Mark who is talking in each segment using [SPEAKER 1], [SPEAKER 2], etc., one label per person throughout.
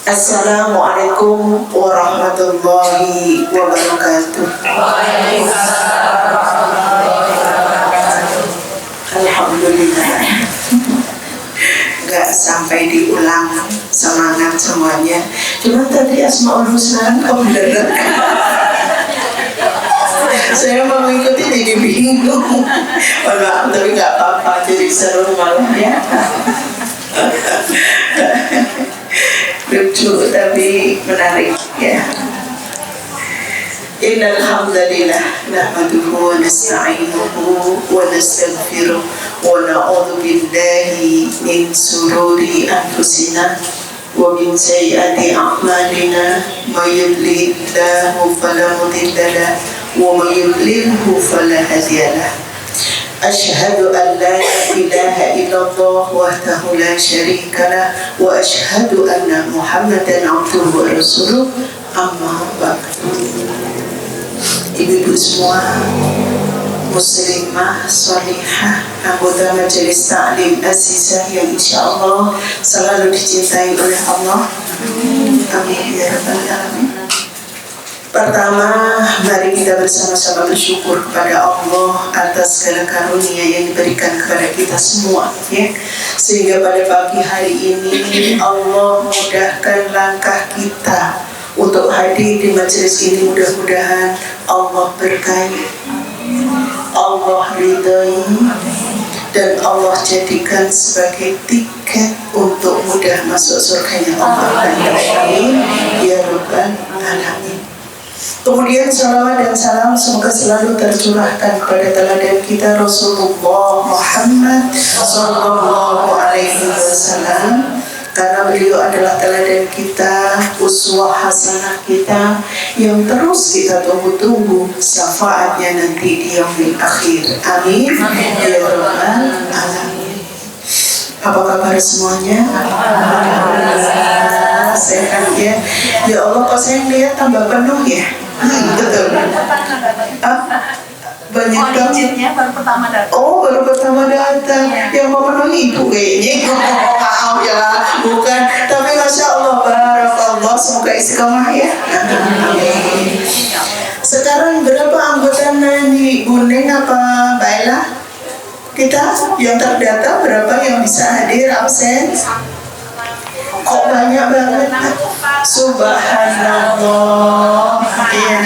[SPEAKER 1] Assalamualaikum warahmatullahi wabarakatuh. Alhamdulillah. Gak sampai diulang, semangat semuanya. Cuma tadi Asmaul Husna kok beneran. Saya mau mengikuti jadi bingung. Maaf, tapi gak apa-apa, jadi seru malah ya. Lucu tapi menarik ya. Innal hamdalillah nahmaduhu wa nasta'inuhu wa nastaghfiruh wa na'udzu billahi min sururi anfusina wa min sayyiati a'malina may yahdihillahu fala mudilla lahu wa may yudlilhu fala hadiya lahu. Asyhadu an la ilaha illallah wahdahu la syarika lah wa asyhadu anna Muhammadan abduhu wa rasuluh. Amma ba'du. Ibu-ibu semua, muslimah, sholihah, anggota majelis ta'lim Asisah yang insyaallah selalu dicintai oleh Allah. Amin ya rabbal alamin. Pertama, mari kita bersama-sama bersyukur kepada Allah atas segala karunia yang diberikan kepada kita semua ya. Sehingga pada pagi hari ini Allah mudahkan langkah kita untuk hadir di majelis ini. Mudah-mudahan Allah berkahi, Allah ridai, dan Allah jadikan sebagai tiket untuk mudah masuk surganya Allah. Amin ya rabbal alamin. Kemudian salawat dan salam semoga selalu tercurahkan kepada teladan kita Rasulullah Muhammad sallallahu alaihi wasallam, karena beliau adalah teladan kita, uswah hasanah kita yang terus kita tunggu-tunggu syafaatnya nanti di yaumil akhir. Amin ya rabbal alamin. Apa kabar semuanya? Alhamdulillah sehat ya. Ya Allah, kok saya lihat tambah penuh ya? Betul. Banyak
[SPEAKER 2] izinnya baru pertama datang.
[SPEAKER 1] Oh, baru pertama datang. Yang mau memenuhi ibu kayaknya. Maaf ya, bukan. Tapi masya Allah, barakallah, semoga istiqomah ya. Amin. Sekarang berapa anggota nih, Bu Neng apa Mbak Ella? Kita yang terdata berapa yang bisa hadir absen? Kok banyak banget? Subhanallah. Ya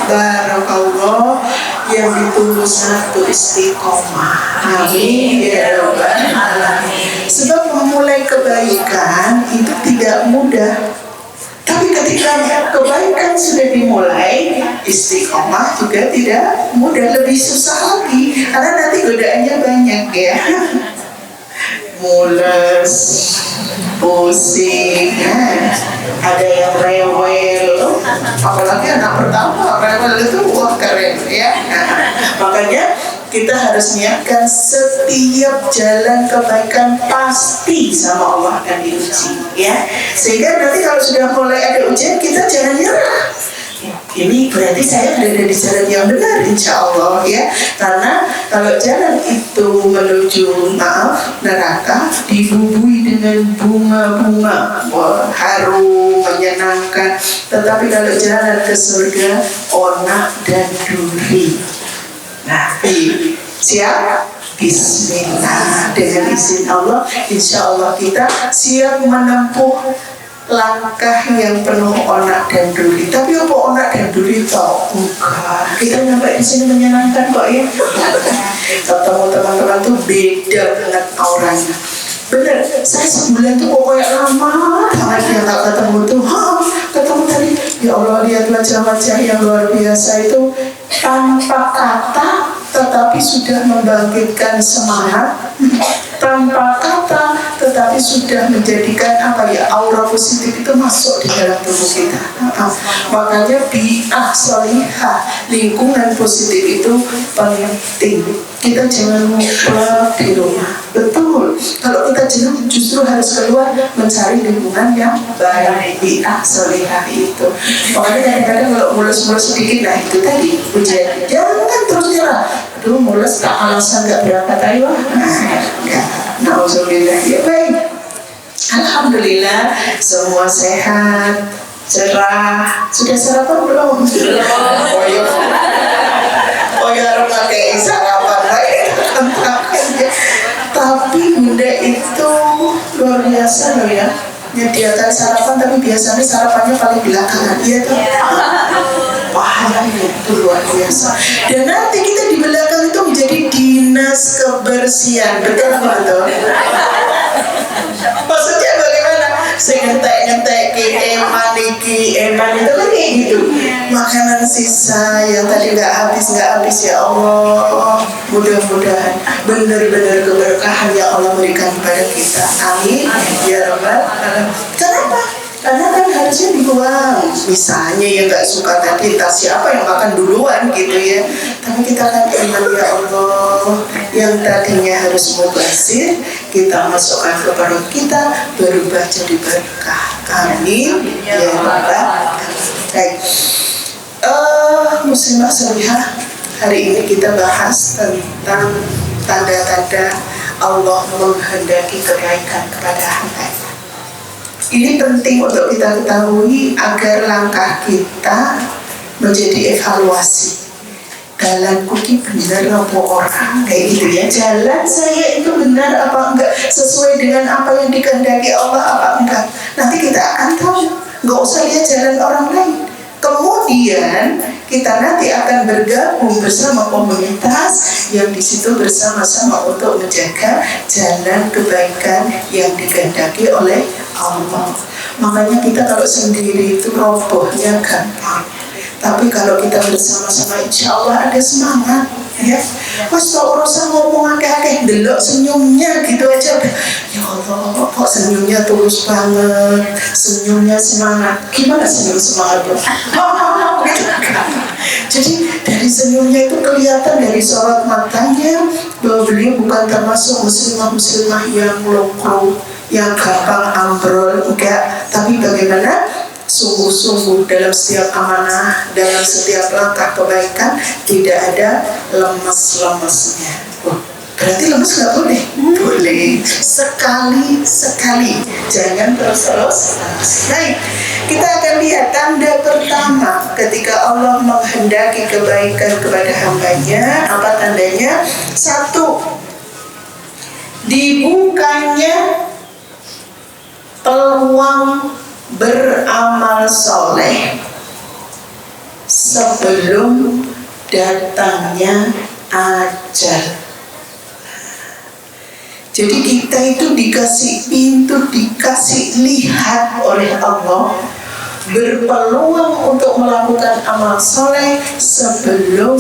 [SPEAKER 1] barakallah. Yang ditunggu satu istiqomah. Amin ya rabbal alamin. Sebab memulai kebaikan itu tidak mudah. Tapi ketika kebaikan sudah dimulai, istiqomah juga tidak mudah, lebih susah lagi karena nanti godaannya banyak ya. Mules, pusing, ada yang rewel, apalagi anak pertama rewel itu wah keren ya. Makanya kita harus niatkan setiap jalan kebaikan pasti sama Allah akan diuji ya. Sehingga nanti kalau sudah mulai ada ujian kita jangan nyerah. Ini berarti saya berada di jalan yang benar insya Allah ya. Karena kalau jalan itu menuju neraka dibumbui dengan bunga-bunga, wah, harum, menyenangkan. Tetapi kalau jalan ke surga onak dan duri. Nah, siap? Bismillah. Dengan izin Allah, insya Allah kita siap menempuh langkah yang penuh onak dan duri. Tapi apa onak dan duri tau? Enggak. Kita nyampe di sini menyenangkan kok ya. Ketemu teman-teman tuh beda banget auranya. Bener, saya sebulan tuh pokoknya lama banget yang gak ketemu tuh. Ketemu tadi, ya Allah, lihat wajah-wajah yang luar biasa itu tanpa kata tetapi sudah membangkitkan semangat, tanpa kata tetapi sudah menjadikan aura positif itu masuk di dalam tubuh kita. Makanya bi'ah sholihah, lingkungan positif itu penting. Kita jangan ngumpet di rumah. Betul, kalau kita jenuh justru harus keluar mencari lingkungan yang baik. Bi'ah sholihah itu. Makanya kadang-kadang kalau mulus-mulus sedikit, nah itu tadi ujian, jangan terus nyerah. Aduh, mulus tak alasan gak berangkat, ayo. Nah, nauzubillah. Ya baik. Alhamdulillah semua sehat, cerah. Sudah sarapan belum? Oh ya, harus pakai sarapan lagi. Tapi bunda itu luar biasa loh ya, menyediakan sarapan, tapi biasanya sarapannya paling belakangan. Iya tuh. Pahalanya itu luar biasa. Dan nanti kita di belakang itu menjadi dinas kebersihan. Betul betul. Maksudnya bagaimana? Saya ngetek eman itu kan kayak gitu. Makanan sisa yang tadi nggak habis ya Allah. Mudah-mudahan benar-benar keberkahan yang Allah berikan kepada kita. Amin ya Rabbal Alamin. Kenapa? Karena kan harusnya dibuang. Misalnya yang nggak suka tadi, entah siapa yang makan duluan gitu ya. Tapi kita kan iman ya Allah, yang tadinya harus mubazir, kita masukkan ke perut kita, berubah jadi berkah. Amin ya Rabbal Alamin. Baik, muslimah salihah, hari ini kita bahas tentang tanda-tanda Allah menghendaki kebaikan kepada hamba. Ini penting untuk kita ketahui agar langkah kita menjadi evaluasi. Jalanku ini benar apa orang, kayak gitu ya. Jalan saya itu benar apa enggak, sesuai dengan apa yang dikehendaki Allah apa enggak. Nanti kita akan tahu. Nggak usah lihat jalan orang lain. Kemudian kita nanti akan bergabung bersama komunitas yang di situ bersama-sama untuk menjaga jalan kebaikan yang dikehendaki oleh Allah. Makanya kita kalau sendiri itu robohnya gampang. Tapi kalau kita bersama-sama insya Allah ada semangat ya. Mas kalau urusan ngomong akeh-akeh delok senyumnya gitu aja udah. Ya Allah kok senyumnya tulus banget, senyumnya semangat. Gimana senyum semangat bro? Jadi dari senyumnya itu kelihatan dari sorot matanya bahwa beliau bukan termasuk muslimah-muslimah yang lokro, yang gampang ambrol, enggak. Tapi bagaimana sungguh-sungguh dalam setiap amanah, dalam setiap langkah kebaikan, tidak ada lemes-lemesnya. Berarti lemes nggak boleh? Boleh. Sekali-sekali, jangan terus-terus. Baik, kita akan lihat tanda pertama ketika Allah menghendaki kebaikan kepada hambanya. Apa tandanya? 1, dibukanya peluang beramal soleh sebelum datangnya ajal. Jadi kita itu dikasih pintu, dikasih lihat oleh Allah, berpeluang untuk melakukan amal soleh sebelum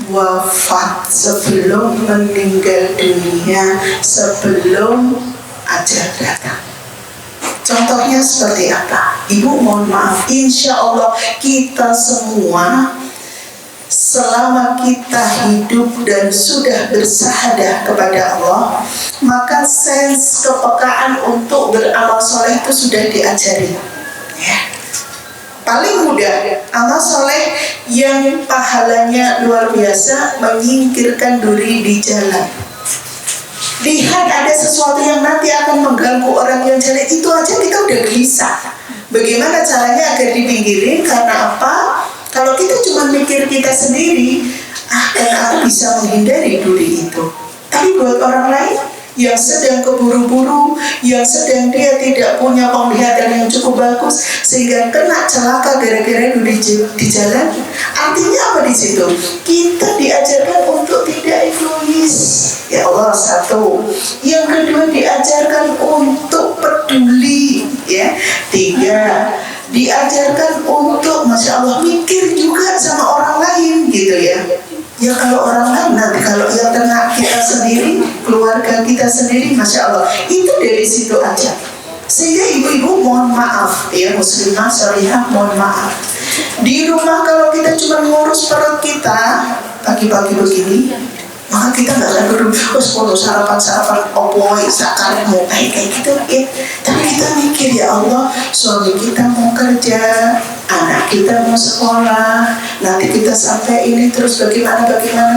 [SPEAKER 1] wafat, sebelum meninggal dunia, sebelum ajal datang. Contohnya seperti apa? Ibu mohon maaf, insya Allah kita semua selama kita hidup dan sudah bersahadah kepada Allah, maka sens kepekaan untuk beramal soleh itu sudah diajari ya. Paling mudah amal soleh yang pahalanya luar biasa, menyingkirkan duri di jalan. Lihat ada sesuatu yang nanti akan mengganggu orang yang jalan, itu aja kita udah gelisah. Bagaimana caranya agar dipinggirin? Karena apa? Kalau kita cuma mikir kita sendiri, kan aku bisa menghindari duri itu. Tapi buat orang lain yang sedang keburu-buru, yang sedang dia tidak punya penglihatan yang cukup bagus, sehingga kena celaka gara-gara duri di jalan. Artinya apa di situ? Kita diajarkan untuk tidak egois. Ya Allah, 1. Yang kedua diajarkan untuk peduli. Ya. 3. Diajarkan untuk, masya Allah, mikir juga sama orang lain gitu ya. Ya kalau orang lain nanti, kalau yang kena kita sendiri, keluarga kita sendiri, masya Allah, itu dari situ aja. Sehingga ibu-ibu mohon maaf ya, muslimah salihah mohon maaf. Di rumah kalau kita cuma ngurus perut kita pagi-pagi begini, maka kita nggak akan berdua, sarapan opoi, sakarmu kayak gitu ya. Tapi kita mikir ya Allah, suami kita mau kerja, anak kita mau sekolah, nanti kita sampai ini terus bagaimana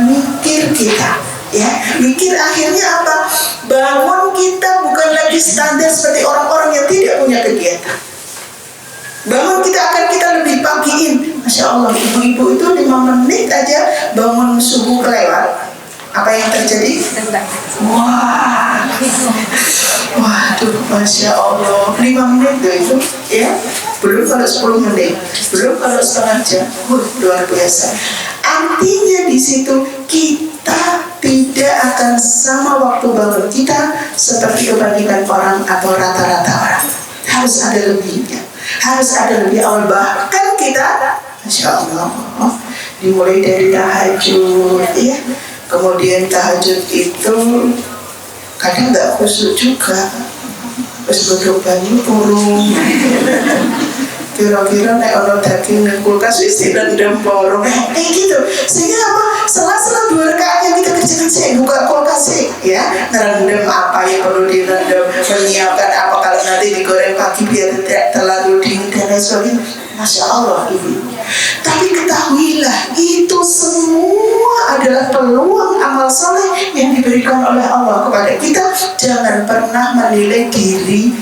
[SPEAKER 1] mikir kita. Ya, mikir akhirnya apa? Bangun kita bukan lagi standar seperti orang-orang yang tidak punya kegiatan. Bangun kita akan kita lebih pagiin. Masya Allah, ibu-ibu itu 5 menit aja bangun subuh kelewat. Apa yang terjadi? Wah, waduh, Masya Allah, 5 menit tuh itu, ya. Belum kalau 10 menit, belum kalau setengah jam. Luar biasa. Artinya di situ kita tidak akan sama waktu bangun kita seperti kebanyakan orang atau rata-rata orang. Harus ada lebihnya, harus ada lebih awal. Bahkan kita, Masya Allah, dimulai dari tahajud, ya. Kemudian tahajud itu kadang nggak khusyuk juga, terus duduk banyu turun. Kira-kira nek ono daging nang kulkas wis direndam porong kayak gitu. Sehingga apa? Sela-sela 2 rakaat yang kita kerjakan sih buka kulkas sih, ya. Ngerendam apa yang perlu direndam, menyiapkan apa kalau nanti digoreng pagi biar tidak terlalu dingin dan lain sebagainya. Masya Allah, ibu. Tapi ketahuilah, itu semua adalah peluang amal soleh yang diberikan oleh Allah kepada kita. Jangan pernah menilai diri,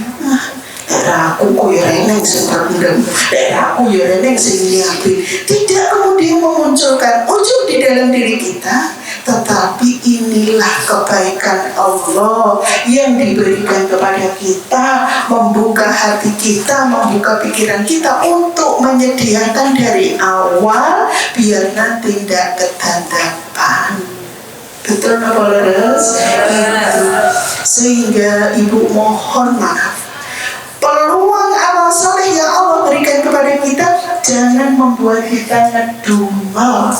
[SPEAKER 1] daerah aku kok ya reneng sing rendem, daerah aku ya reneng sing nyiapin. Tidak kemudian memunculkan ujub di dalam diri kita, tetapi inilah kebaikan Allah yang diberikan kepada kita, membuka hati kita, membuka pikiran kita untuk menyediakan dari awal biar nanti tidak ketandapan. Betul apa leres? Sehingga ibu mohon maaf, peluang amal soleh yang Allah berikan kepada kita jangan membuat kita ngedumel.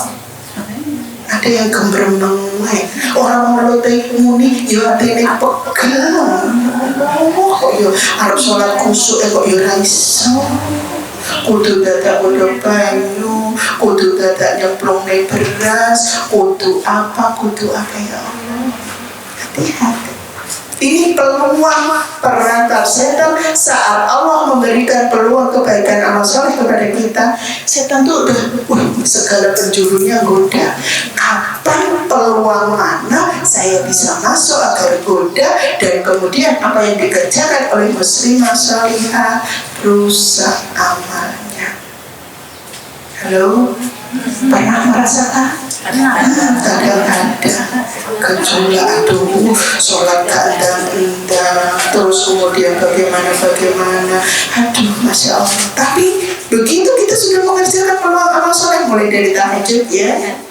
[SPEAKER 1] Ada yang gembremeng, orang melotek muni, ya hati-hati pegang. Kok ya harus sholat kusuk, kok ya raiso. Kudu dadak kudu banyu, kudu dadak nyemplung beras, kudu apa ya Allah. Hati-hati. Ini peluang perangkap setan saat Allah memberikan peluang kebaikan amal soleh kepada kita. Setan tuh udah segala penjurunya goda. Kapan peluang mana saya bisa masuk agar goda, dan kemudian apa yang dikerjakan oleh muslimah salihah, rusak amalnya. Halo, pernah merasakan? Kadang ada gejolak, aduh, sholat keadaan, terus kemudian bagaimana, aduh, Masya Allah. Tapi begitu kita sudah mengerjakan peluang amal soleh, mulai dari tahajud, ya,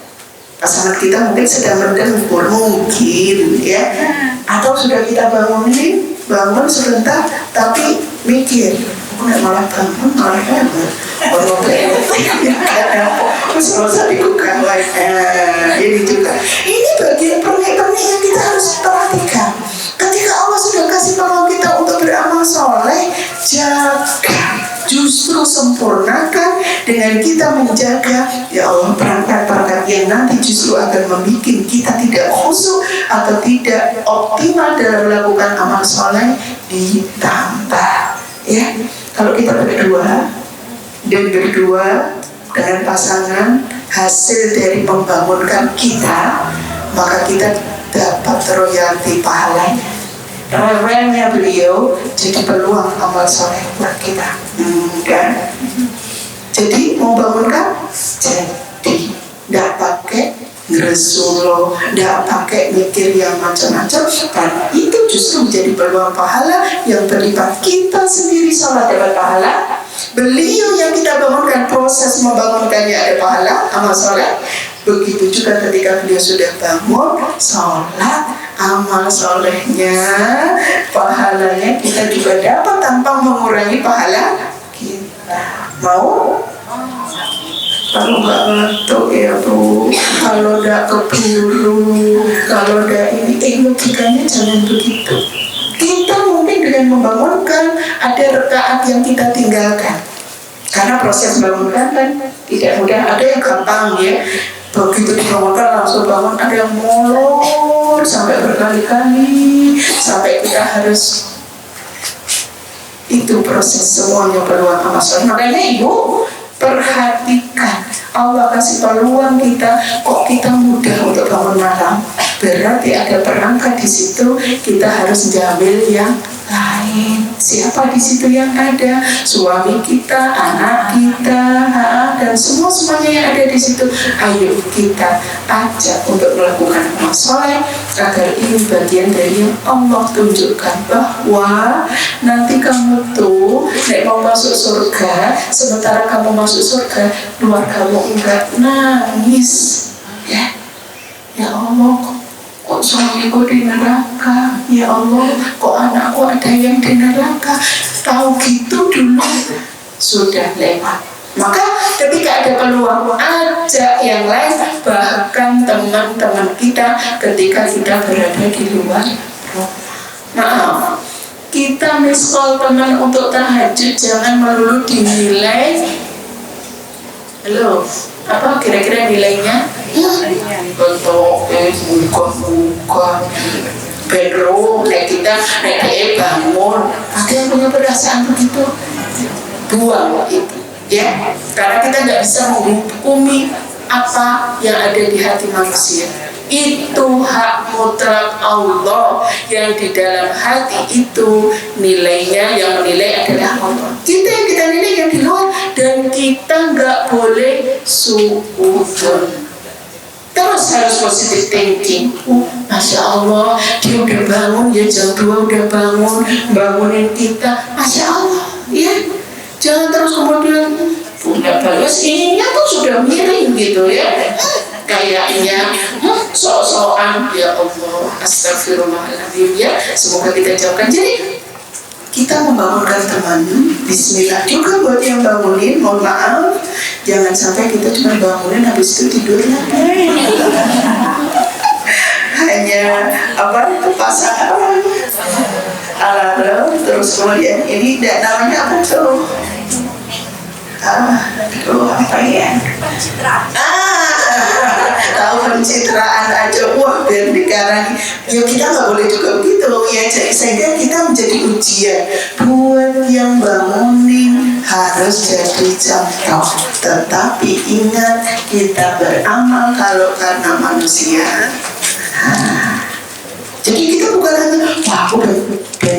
[SPEAKER 1] pasangan kita mungkin sedang mendengkur, mungkin, ya, atau sudah kita bangun sebentar, tapi mikir, malah bangun, malah hebat. Orang usah dibuka ini juga. Ini bagian pernik-pernik yang kita harus perhatikan. Ketika Allah sudah kasih peluang kita untuk beramal soleh, jaga, justru sempurnakan dengan kita menjaga, ya Allah, perangkat-perangkat yang nanti justru akan membuat kita tidak khusyuk atau tidak optimal dalam melakukan amal soleh ditambah. Ya, kalau kita berdua dengan pasangan, hasil dari membangunkan kita, maka kita dapat royalti pahalanya. Rewelnya beliau jadi peluang amal soleh buat kita. Kan? Jadi mau bangunkan, jadi tidak pakai ngeresulo, tidak pakai mikir yang macam-macam, karena itu justru menjadi peluang pahala yang berlipat. Kita sendiri sholat dapat pahala, beliau yang kita bangunkan, proses membangunkannya ada pahala amal soleh. Begitu juga ketika beliau sudah bangun sholat, amal solehnya, pahalanya kita juga dapat tanpa mengurangi pahala kita. Mau? Kalau nggak ngantuk ya Bu, kalau nggak keburu, kalau nggak ini, logikanya jangan begitu. Kita mungkin dengan membangunkan ada rakaat yang kita tinggalkan, karena proses membangunkan kan tidak mudah. Ada yang gampang ya, begitu dibangunkan langsung bangun. Ada yang molor sampai berkali-kali, sampai kita harus, itu proses semuanya peluang amal soleh. Makanya Ibu perhatikan, Allah kasih peluang kita, kok kita mudah untuk bangun malam. berarti ada perangkat di situ. Kita harus jamil yang lain. Siapa di situ yang ada? Suami kita, anak kita, dan semuanya yang ada di situ. Ayo kita ajak untuk melakukan amal soleh agar ini bagian dari yang Allah tunjukkan bahwa nanti kamu tuh nek mau masuk surga, sementara kamu masuk surga, luar kamu enggak nangis. Ya Allah, kok suamiku di neraka? Ya Allah, kok anakku ada yang di neraka? Tahu gitu dulu sudah lewat. Maka ketika ada peluang, ajak yang lain, bahkan teman-teman kita ketika kita berada di luar. Maaf, kita miskol teman untuk tahajud jangan melulu dinilai. Halo, apa kira-kira nilainya? Bentuk buka bedroom, kita bangun. Ada yang punya perasaan begitu? Buang itu, ya. Karena kita nggak bisa menghukumi apa yang ada di hati manusia. Itu hak mutlak Allah yang di dalam hati itu nilainya, yang menilai adalah Allah. Kita yang kita nilai yang di luar, dan kita nggak boleh suudzon. Terus harus positive thinking. Masya Allah, dia udah bangun ya, jam 2 udah bangunin kita. Masya Allah, ya. Jangan terus kemudian punya balas ininya tuh sudah miring gitu ya. Kayaknya sok-sokan. Ya Allah, astagfirullahaladzim ya. Semoga kita jauhkan. Jadi kita membangunkan teman, bismillah juga buat yang bangunin. Mohon maaf, jangan sampai kita cuma bangunin habis itu tidur lagi. Hanya pasangan alarm, terus kemudian ini namanya apa tuh? Apa ya? Tahu pencitraan aja, wah biar dikarang. Ya kita nggak boleh juga begitu ya. Sehingga kita menjadi ujian buat yang bangunin harus jadi contoh. Tetapi ingat, kita beramal kalau karena manusia. Jadi kita bukan hanya aku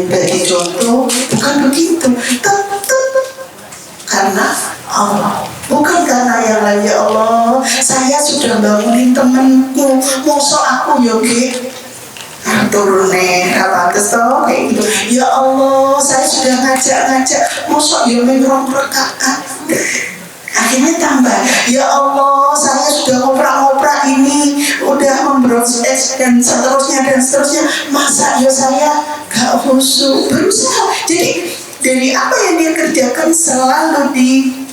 [SPEAKER 1] bagi contoh, bukan begitu. Tetap karena Allah, bukan karena yang lain. Ya Allah, saya sudah bangunin temanku, mosok aku yogi turune apa kesel kayak gitu. Ya Allah, saya sudah ngajak, mosok yo mengrong rakaat. Akhirnya tambah, ya Allah, saya sudah ngoprak ini, udah memproses dan seterusnya, masa ya saya gak khusyuk. Berusaha. Jadi dari apa yang dia kerjakan selalu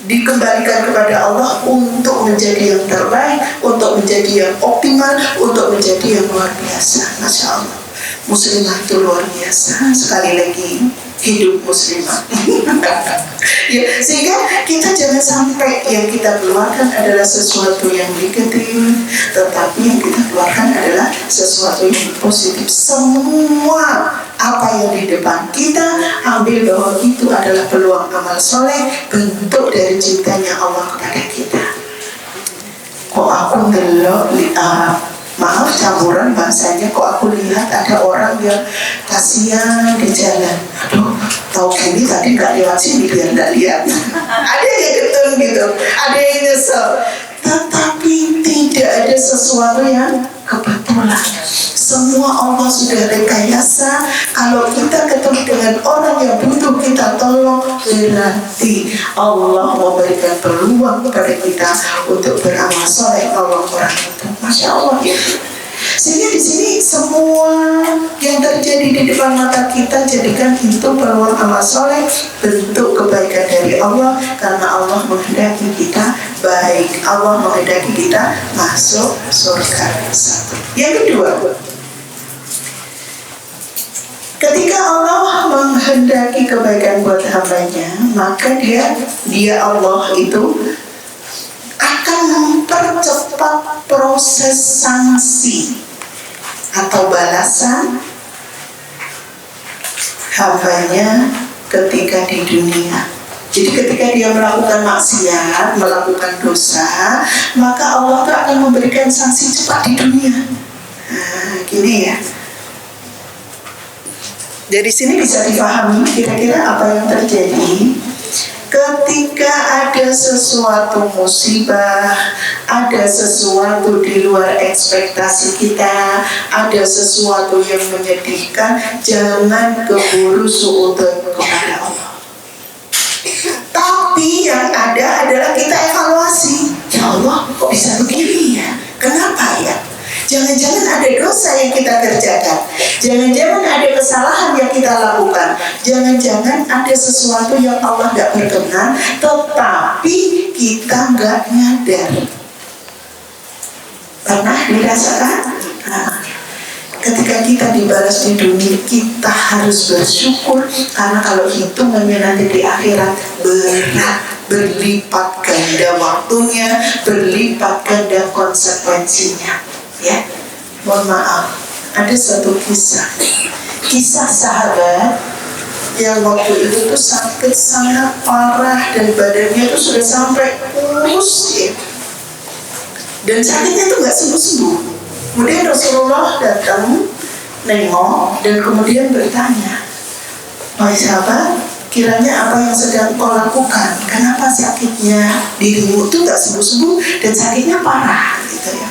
[SPEAKER 1] dikembalikan kepada Allah untuk menjadi yang terbaik, untuk menjadi yang optimal, untuk menjadi yang luar biasa. Masya Allah, muslimah itu luar biasa. Sekali lagi, hidup muslimah. Ya, sehingga kita jangan sampai yang kita keluarkan adalah sesuatu yang negatif, tetapi yang kita keluarkan adalah sesuatu yang positif. Semua apa yang di depan kita, ambil bahwa itu adalah peluang amal soleh, bentuk dari cintanya Allah kepada kita. Kok aku maaf campuran bahasanya, kok aku lihat ada orang yang kasihan di jalan. Aduh, tahu gini tadi nggak lewat sini biar nggak lihat. Ada yang getun gitu, ada yang nyesel. Tetapi tidak ada sesuatu yang kebetulan. Semua Allah sudah rekayasa. Kalau kita ketemu dengan orang yang butuh kita tolong, berarti Allah memberikan peluang kepada kita untuk beramal soleh nolong orang itu. Masya Allah ya. Sehingga di sini semua yang terjadi di depan mata kita jadikan itu peluang amal soleh, bentuk kebaikan dari Allah, karena Allah menghendaki kita baik, Allah menghendaki kita masuk surga. Satu. Yang kedua, ketika Allah menghendaki kebaikan buat hambanya, maka dia Allah itu akan mempercepat proses sanksi atau balasan hambanya ketika di dunia. Jadi ketika dia melakukan maksiat, melakukan dosa, maka Allah akan memberikan sanksi cepat di dunia. Ini ya. Dari sini bisa dipahami kira-kira apa yang terjadi ketika ada sesuatu musibah, ada sesuatu di luar ekspektasi kita, ada sesuatu yang menyedihkan. Jangan keburu suudzon kepada Allah. Tapi yang ada adalah kita evaluasi. Ya Allah, kok bisa begini ya? Kenapa ya? Jangan-jangan ada dosa yang kita kerjakan. Jangan-jangan ada kesalahan yang kita lakukan. Jangan-jangan ada sesuatu yang Allah gak berkenan, tetapi kita gak nyadar. Pernah dirasakan? Nah, ketika kita dibalas di dunia, kita harus bersyukur. Karena kalau hitungannya nanti di akhirat berat, berlipat ganda waktunya, berlipat ganda konsekuensinya. Ya, mohon maaf, ada satu kisah sahabat yang waktu itu tuh sakit sangat parah dan badannya tuh sudah sampai kurus ya. Dan sakitnya tuh nggak sembuh-sembuh. Kemudian Rasulullah datang nengok dan kemudian bertanya, wahai sahabat, kiranya apa yang sedang kau lakukan? Kenapa sakitnya dirimu tuh nggak sembuh-sembuh dan sakitnya parah gitu ya?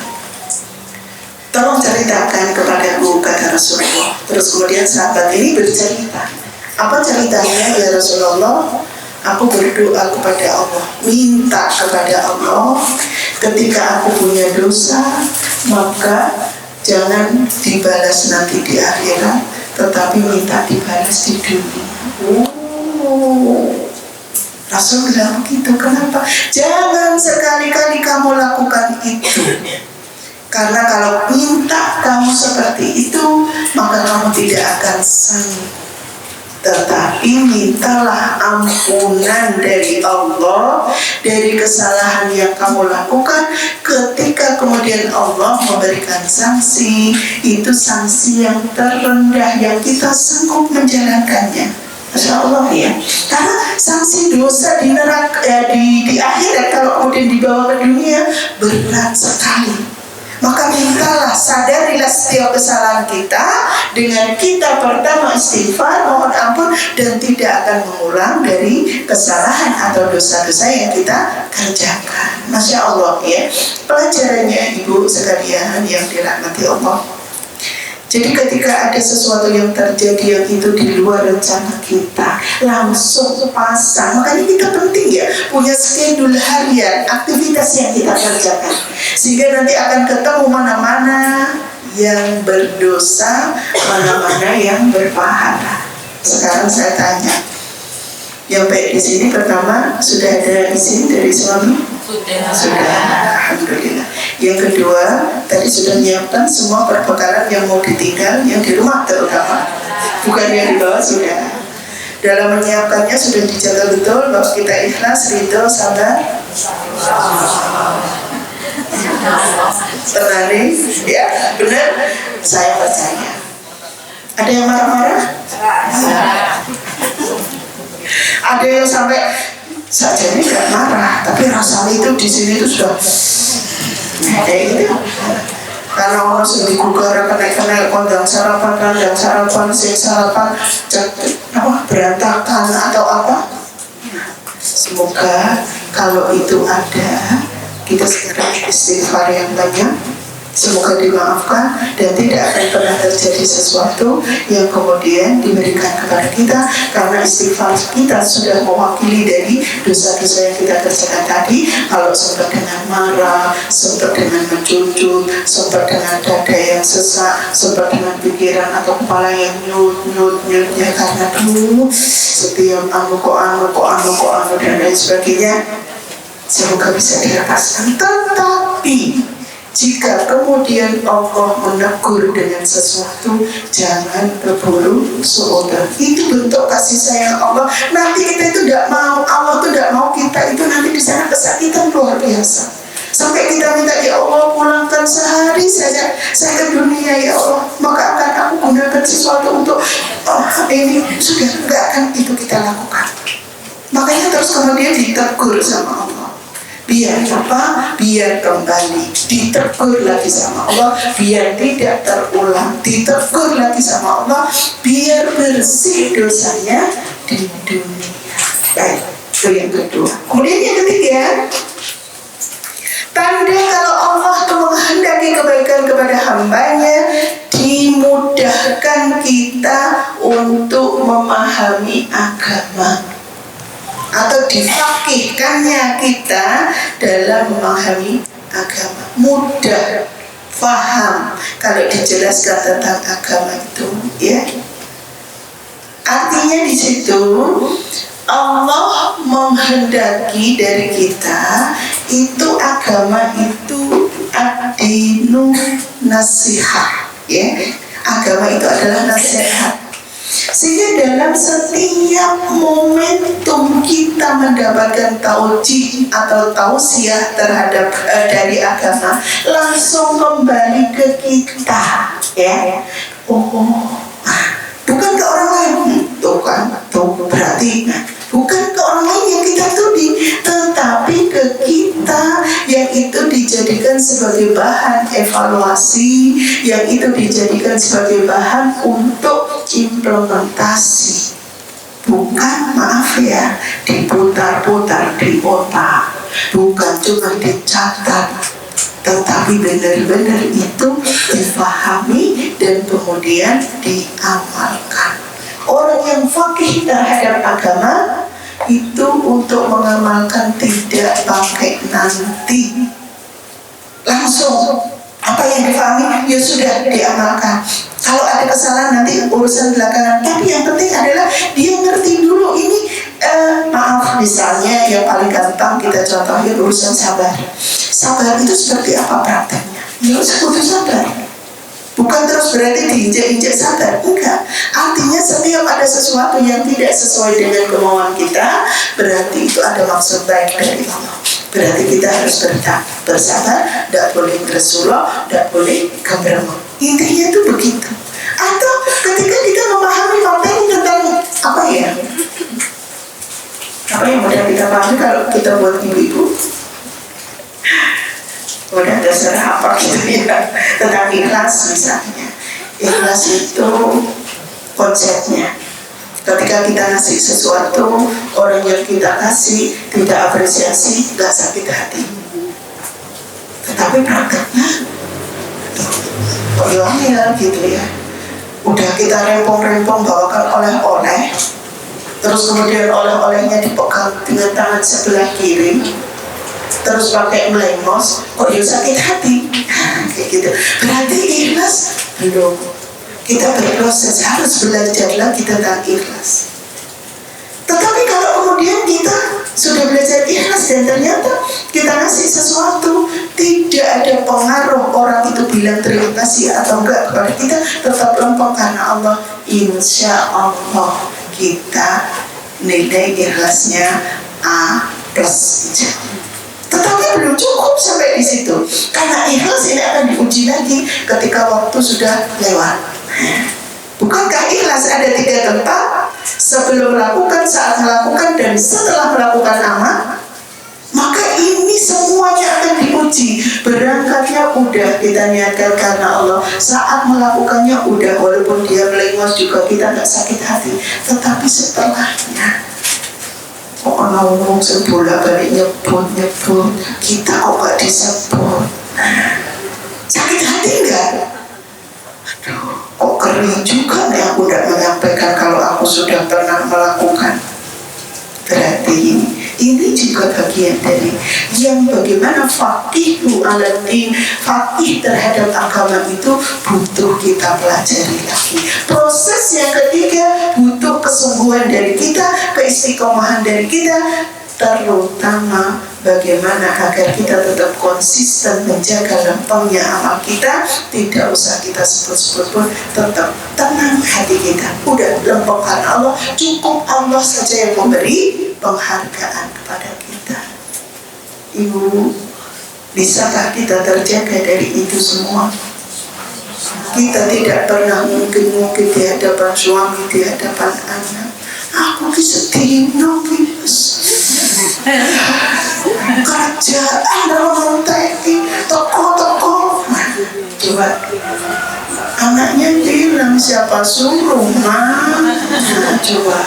[SPEAKER 1] Tolong ceritakan kepadaku, kata Rasulullah. Terus kemudian sahabat ini bercerita. Apa ceritanya ya Rasulullah? Aku berdoa kepada Allah, minta kepada Allah, ketika aku punya dosa, maka jangan dibalas nanti di akhirat, tetapi minta dibalas di dunia. Rasul bilang begitu. Kenapa? Jangan sekali-kali kamu lakukan itu. Karena kalau minta kamu seperti itu, maka kamu tidak akan sanggup. Tetapi mintalah ampunan dari Allah dari kesalahan yang kamu lakukan. Ketika kemudian Allah memberikan sanksi, itu sanksi yang terendah yang kita sanggup menjalankannya. Masya Allah ya. Karena sanksi dosa di neraka di akhirat kalau kemudian dibawa ke dunia berat sekali. Maka mintalah, sadarilah setiap kesalahan kita dengan kita pertama istighfar, mohon ampun, dan tidak akan mengulang dari kesalahan atau dosa-dosa yang kita kerjakan. Masya Allah ya. Pelajarannya ibu sekalian yang dirahmati Allah. Jadi ketika ada sesuatu yang terjadi yang itu di luar rencana kita, langsung pasang. Makanya kita penting ya punya schedule harian, aktivitas yang kita kerjakan, sehingga nanti akan ketemu mana-mana yang berdosa, mana-mana yang berpahala. Sekarang saya tanya, yang baik di sini pertama sudah ada izin dari suami? Sudah, alhamdulillah. Yang kedua, tadi sudah menyiapkan semua perbekalan yang mau ditinggal, yang di rumah terutama, bukan yang di bawah sudah. Dalam menyiapkannya sudah dijaga betul bahwa kita ikhlas, ridho, sabar, tenang, ya benar. Saya percaya. Ada yang marah-marah? Ada yang sampai saja ini gak marah, tapi rasanya itu di sini itu sudah kayak gitu. Karena orang sudah digugar kena kondang sarapan, sing sarapan, berantakan atau apa. Semoga kalau itu ada, kita segera istighfar yang banyak. Semoga dimaafkan dan tidak akan pernah terjadi sesuatu yang kemudian diberikan kepada kita, karena istighfar kita sudah mewakili dari dosa-dosa yang kita kerjakan tadi. Kalau sempat dengan marah, sempat dengan mencucut, sempat dengan dada yang sesak, sempat dengan pikiran atau kepala yang nyut-nyutnya karena setiap anu dan lain sebagainya, semoga bisa dilepaskan. Tetapi jika kemudian Allah menegur dengan sesuatu, jangan keburu suudzon. Itu bentuk kasih sayang Allah. Nanti kita itu tidak mau, Allah itu tidak mau kita itu nanti di sana kesakitan luar biasa. Sampai kita minta, ya Allah pulangkan sehari saja saya ke dunia ya Allah, maka akan aku gunakan sesuatu untuk ini. Sudah enggak akan itu kita lakukan. Makanya terus kemudian ditegur sama Allah. Biar apa? Biar kembali ditegur lagi sama Allah, biar tidak terulang, ditegur lagi sama Allah, biar bersih dosanya di dunia. Baik, itu yang kedua. Kemudian yang ketiga, tanda kalau Allah itu menghendaki kebaikan kepada hambanya, dimudahkan kita untuk memahami agama, atau difakihkannya kita dalam memahami agama. Mudah faham kalau dijelaskan tentang agama itu, ya. Artinya di situ Allah menghendaki dari kita itu agama itu ad-dinu nasihat, ya. Agama itu adalah nasihat. Sehingga dalam setiap momentum kita mendapatkan taujih atau tausiah terhadap dari agama, langsung kembali ke kita, ya. Oh, bukan ke orang lain. Tuh kan, tuh berarti bukan ke orang lain yang kita tuding, tetapi ke kita yang itu dijadikan sebagai bahan evaluasi, yang itu dijadikan sebagai bahan untuk implementasi. Bukan, maaf ya, diputar-putar di otak, bukan cuma dicatat, tetapi benar-benar itu difahami dan kemudian diamalkan. Orang yang fakih terhadap agama itu untuk mengamalkan tidak pakai nanti, langsung apa yang difahami ya sudah diamalkan. Kalau ada kesalahan nanti urusan belakangan, tapi yang penting adalah dia ngerti dulu ini. Maaf, misalnya yang paling gampang kita contohin urusan sabar. Sabar itu seperti apa prakteknya? Ya seperti sabar. Bukan terus berarti diinjak-injak sabar, enggak. Artinya setiap ada sesuatu yang tidak sesuai dengan kemauan kita, berarti itu ada maksud baik dari Allah. Berarti kita harus bersabar, tidak boleh bersuluk, tidak boleh gembrengok. Intinya itu begitu. Atau ketika kita memahami materi tentang apa ya? Apa yang mudah kita pahami kalau kita buat ibu-ibu? Udah dasar apa gitu ya, tentang ikhlas misalnya. Ikhlas itu konsepnya, ketika kita ngasih sesuatu, orang yang kita kasih tidak apresiasi, gak sakit hati. Tetapi prakteknya ya gitu ya. Udah kita rempong-rempong bawakan oleh-oleh, terus kemudian oleh-olehnya dipegang dengan tangan sebelah kiri, terus pakai melengos, kok ya sakit hati. Kayak gitu. Berarti ikhlas belum. Kita berproses, harus belajar lagi tentang ikhlas. Tetapi kalau kemudian kita sudah belajar ikhlas dan ternyata kita ngasih sesuatu, tidak ada pengaruh orang itu bilang terima kasih atau enggak kepada kita, tetap lempeng karena Allah, insya Allah kita nilai ikhlasnya A+. Tetapi belum cukup sampai di situ, karena ikhlas ini akan diuji lagi ketika waktu sudah lewat. Bukankah ikhlas ada 3 tempat? Sebelum melakukan, saat melakukan, dan setelah melakukan amal. Maka ini semuanya akan diuji. Berangkatnya udah kita niatkan karena Allah, saat melakukannya udah, walaupun dia melengos juga kita gak sakit hati. Tetapi setelahnya, kok ngomong sebolak balik nyebut, kita kok gak disebut, sakit hati enggak? Aduh, kok kering juga nih aku tidak menyampaikan kalau aku sudah pernah melakukan. Berarti ini juga bagian dari yang bagaimana faqihu ala-din, faqih terhadap agama itu butuh kita pelajari lagi. Proses yang ketiga butuh kesungguhan dari kita, keistiqomahan dari kita, terutama bagaimana agar kita tetap konsisten menjaga lempengnya amal kita. Tidak usah kita sebut-sebut pun, tetap tenang hati kita. Udah lempeng karena Allah, cukup Allah saja yang memberi penghargaan kepada kita. Ibu, bisakah kita terjaga dari itu semua? Kita tidak pernah mungkin di hadapan suami, di hadapan anak, aku sedih, kerjaan dalam TNI, toko-toko. Coba anaknya bilang siapa suruh coba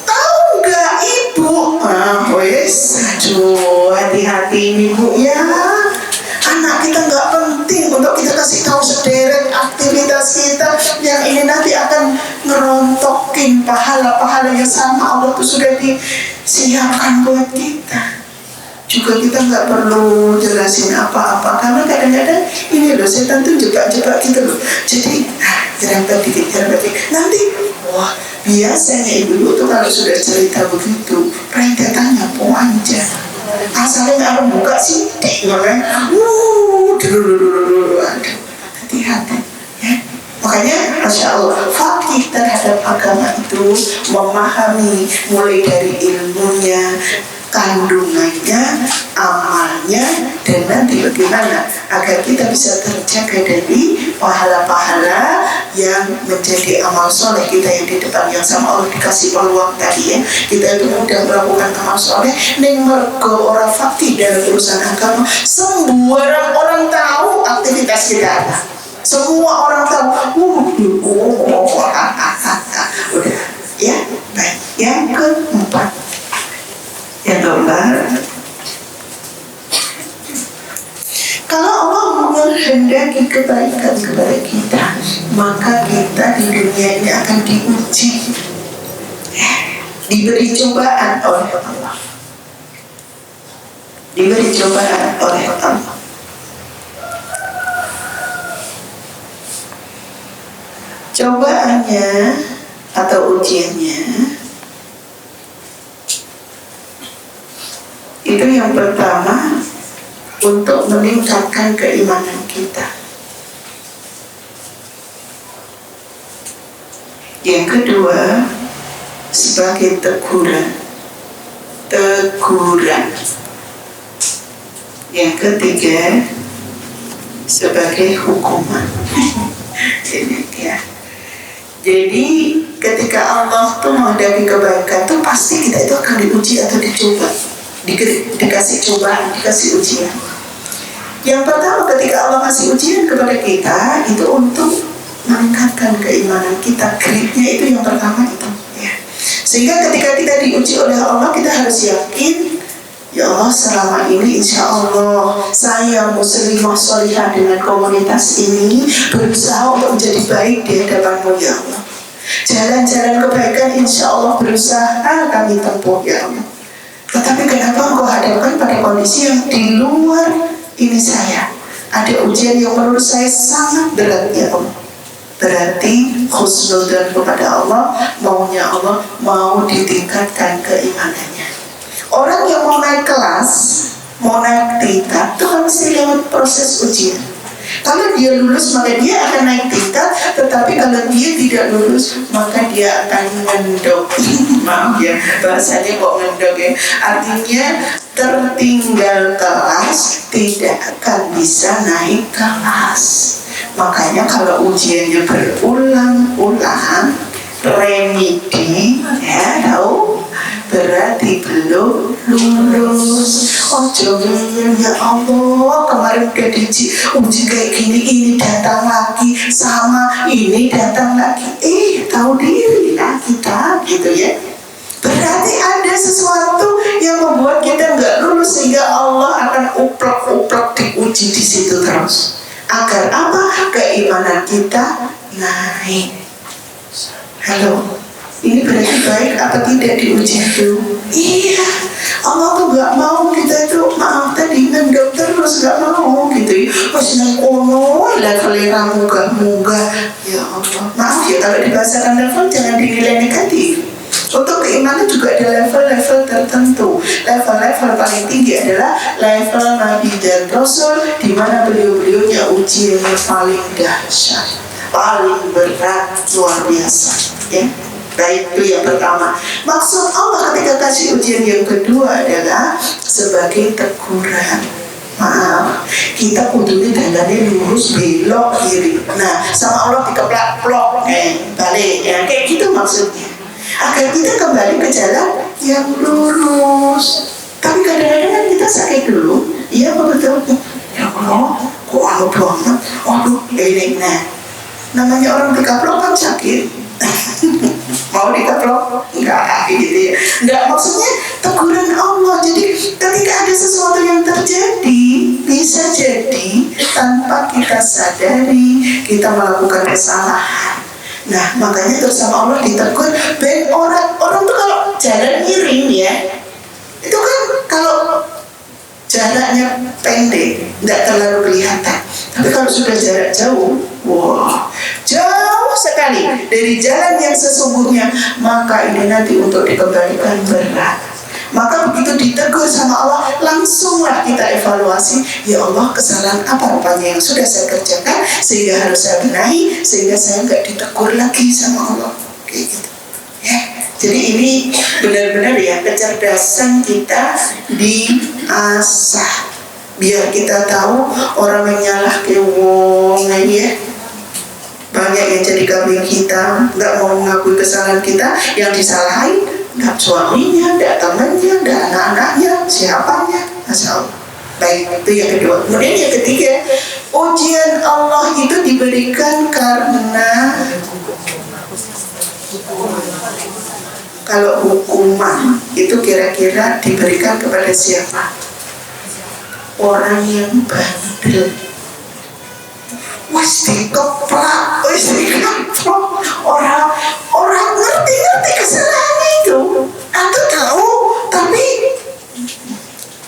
[SPEAKER 1] tahu nggak ibu? Wes, aduh hati-hati ini bu ya. Anak kita nggak penting untuk kita kasih tahu sederet aktivitas kita yang ini nanti akan ngerontokin pahala-pahala yang sama Allah tuh sudah disiapkan buat kita. Juga kita nggak perlu jelasin apa-apa karena kadang-kadang ini loh setan tuh jebak-jebak gitu loh. Jadi jerempet dikit nanti wah biasanya ibu tuh kalau sudah cerita begitu rentetannya panjang. Asalnya nggak buka sih, dulu, hati-hati, ya. Makanya, masya Allah, fakih terhadap agama itu memahami mulai dari ilmunya, kandungannya, amalnya, dan nanti bagaimana agar kita bisa terjaga dari pahala-pahala yang menjadi amal soleh kita yang di depan yang sama Allah dikasih peluang tadi ya. Kita itu mudah melakukan amal soleh neng mergo orang fakih dalam urusan agama. Semua orang tahu aktivitas kita apa. Semua orang tahu. Udah ya, baik. Yang keempat, kalau Allah menghendaki kebaikan kepada kita, maka kita di dunia ini akan diuji, diberi cobaan oleh Allah, diberi cobaan oleh Allah. Cobaannya atau ujiannya itu yang pertama untuk meningkatkan keimanan kita. Yang kedua sebagai teguran. Yang ketiga sebagai hukuman. Ya. Jadi ketika Allah tuh menghadapi kebaikan tuh pasti kita itu akan diuji atau dicoba, dikasih cobaan, dikasih ujian. Yang pertama ketika Allah kasih ujian kepada kita itu untuk meningkatkan keimanan kita. Grade-nya itu yang pertama itu ya. Sehingga ketika kita diuji oleh Allah kita harus yakin, ya Allah selama ini insya Allah saya muslimah sholihah dengan komunitas ini berusaha untuk menjadi baik di hadapan-Mu ya Allah. Jalan-jalan kebaikan insya Allah berusaha kami tempuh ya Allah. Tetapi kenapa Engkau hadapkan pada kondisi yang di luar ini saya? Ada ujian yang menurut saya sangat berat ya Allah. Berarti khusnudzan kepada Allah, maunya Allah mau ditingkatkan keimanannya. Orang yang mau naik kelas, mau naik tingkat, itu kan mesti lewat proses ujian. Kalau dia lulus maka dia akan naik tingkat, tetapi kalau dia tidak lulus maka dia akan ngendok. Maaf ya, bahasanya kok ngendok ya. Artinya tertinggal kelas, tidak akan bisa naik kelas. Makanya kalau ujiannya berulang-ulang, remedi, ya tahu, berarti belum lulus. Ojo ya Allah, kemarin udah uji kayak gini, ini datang lagi, sama ini datang lagi, tahu diri lah kita, gitu ya. Berarti ada sesuatu yang membuat kita nggak lulus sehingga Allah akan uplok-uplok diuji di situ terus. Agar apa? Keimanan kita naik. Halo, ini berarti baik apa tidak diuji itu? Iya, Allah tuh gak mau kita itu maaf tadi ngendok terus, gak mau gitu ya. Pas kono levelnya munggah-munggah. Ya Allah, maaf ya kalau dibahasakan level jangan dinilai negatif. Untuk keimanan juga ada level-level tertentu. Level-level paling tinggi adalah level Nabi dan Rasul, di mana beliau-beliaunya ujiannya paling dahsyat, paling berat, luar biasa. Ya, baik, itu yang pertama. Maksud Allah ketika kasih ujian yang kedua adalah sebagai teguran. Maaf, kita kudunya jalannya lurus belok kiri. Nah, sama Allah dikeplak-plok, balik, ya kayak gitu maksudnya. Agar kita kembali ke jalan yang lurus. Tapi kadang-kadang kan kita sakit dulu, iya apa betul? Ya Allah, kok anu banget? Waduh, ini namanya orang dikaplok kan sakit. Mau dikaplok? Enggak, gitu ya. Enggak, maksudnya teguran Allah. Jadi ketika ada sesuatu yang terjadi, bisa jadi tanpa kita sadari kita melakukan kesalahan. Nah, makanya terus sama Allah ditegur. Ben orang tuh kalau jalan miring ya, itu kan kalau jaraknya pendek, nggak terlalu kelihatan. Tapi kalau sudah jarak jauh, wah, jauh sekali dari jalan yang sesungguhnya, maka ini nanti untuk dikembalikan berat. Maka begitu ditegur sama Allah, langsunglah kita evaluasi, ya Allah, kesalahan apa rupanya yang sudah saya kerjakan sehingga harus saya benahi, sehingga saya nggak ditegur lagi sama Allah. Kayak gitu ya. Jadi ini benar-benar ya, kecerdasan kita diasah biar kita tahu orang yang nyalah ke wong ya. Banyak yang jadi kambing kita, nggak mau mengakui kesalahan kita, yang disalahin nggak suaminya, nggak temannya, nggak anak-anaknya, siapanya. Masya Allah. Baik, itu yang kedua. Kemudian yang ketiga, ujian Allah itu diberikan karena kalau hukuman itu kira-kira diberikan kepada siapa? Orang yang bandel. Wes dikeplak, orang ngerti kesalahan itu, atau tahu tapi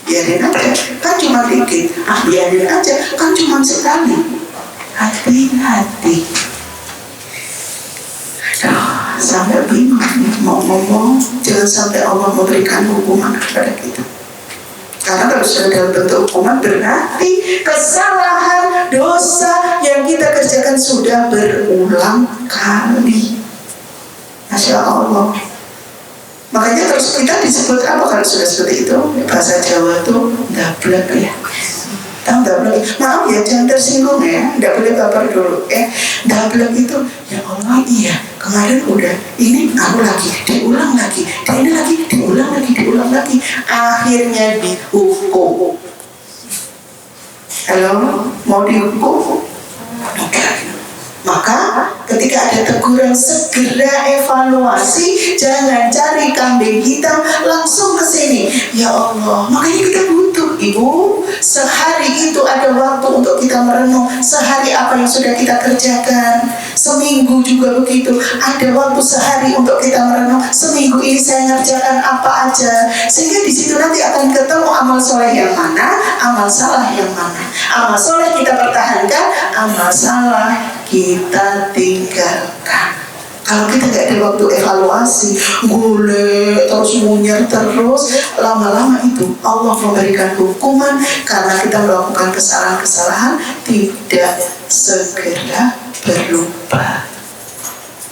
[SPEAKER 1] biarin aja, kan cuma dikit. Biarin aja, kan cuma sekali. Hati-hati. Sampai bingung mau ngomong, jangan sampai Allah memberikan hukuman kepada kita. Karena kalau sudah dalam bentuk hukuman, berarti kesalahan, dosa yang kita kerjakan sudah berulang kali. Masya Allah. Makanya terus kita disebut apa kalau sudah seperti itu? Bahasa Jawa tuh dablek ya. Tahu dablek? Maaf ya, jangan tersinggung ya. Tidak boleh baper dulu. Dablek itu, ya Allah iya. Kemarin udah, ini aku lagi, diulang lagi, ini lagi, diulang lagi. Akhirnya dihukum. Halo, mau dihukum? Oke. Maka ketika ada teguran, segera evaluasi, jangan cari kambing hitam, langsung ke sini. Ya Allah, makanya kita butuh Ibu. Sehari itu ada waktu untuk kita merenung. Sehari apa yang sudah kita kerjakan. Seminggu juga begitu. Ada waktu sehari untuk kita merenung. Seminggu ini saya ngerjakan apa aja. Sehingga di situ nanti akan ketemu amal soleh yang mana, amal salah yang mana. Amal soleh kita pertahankan, amal salah kita tinggalkan. Kalau kita nggak ada waktu evaluasi, golek terus munyer terus, lama-lama itu Allah memberikan hukuman karena kita melakukan kesalahan-kesalahan tidak segera berubah.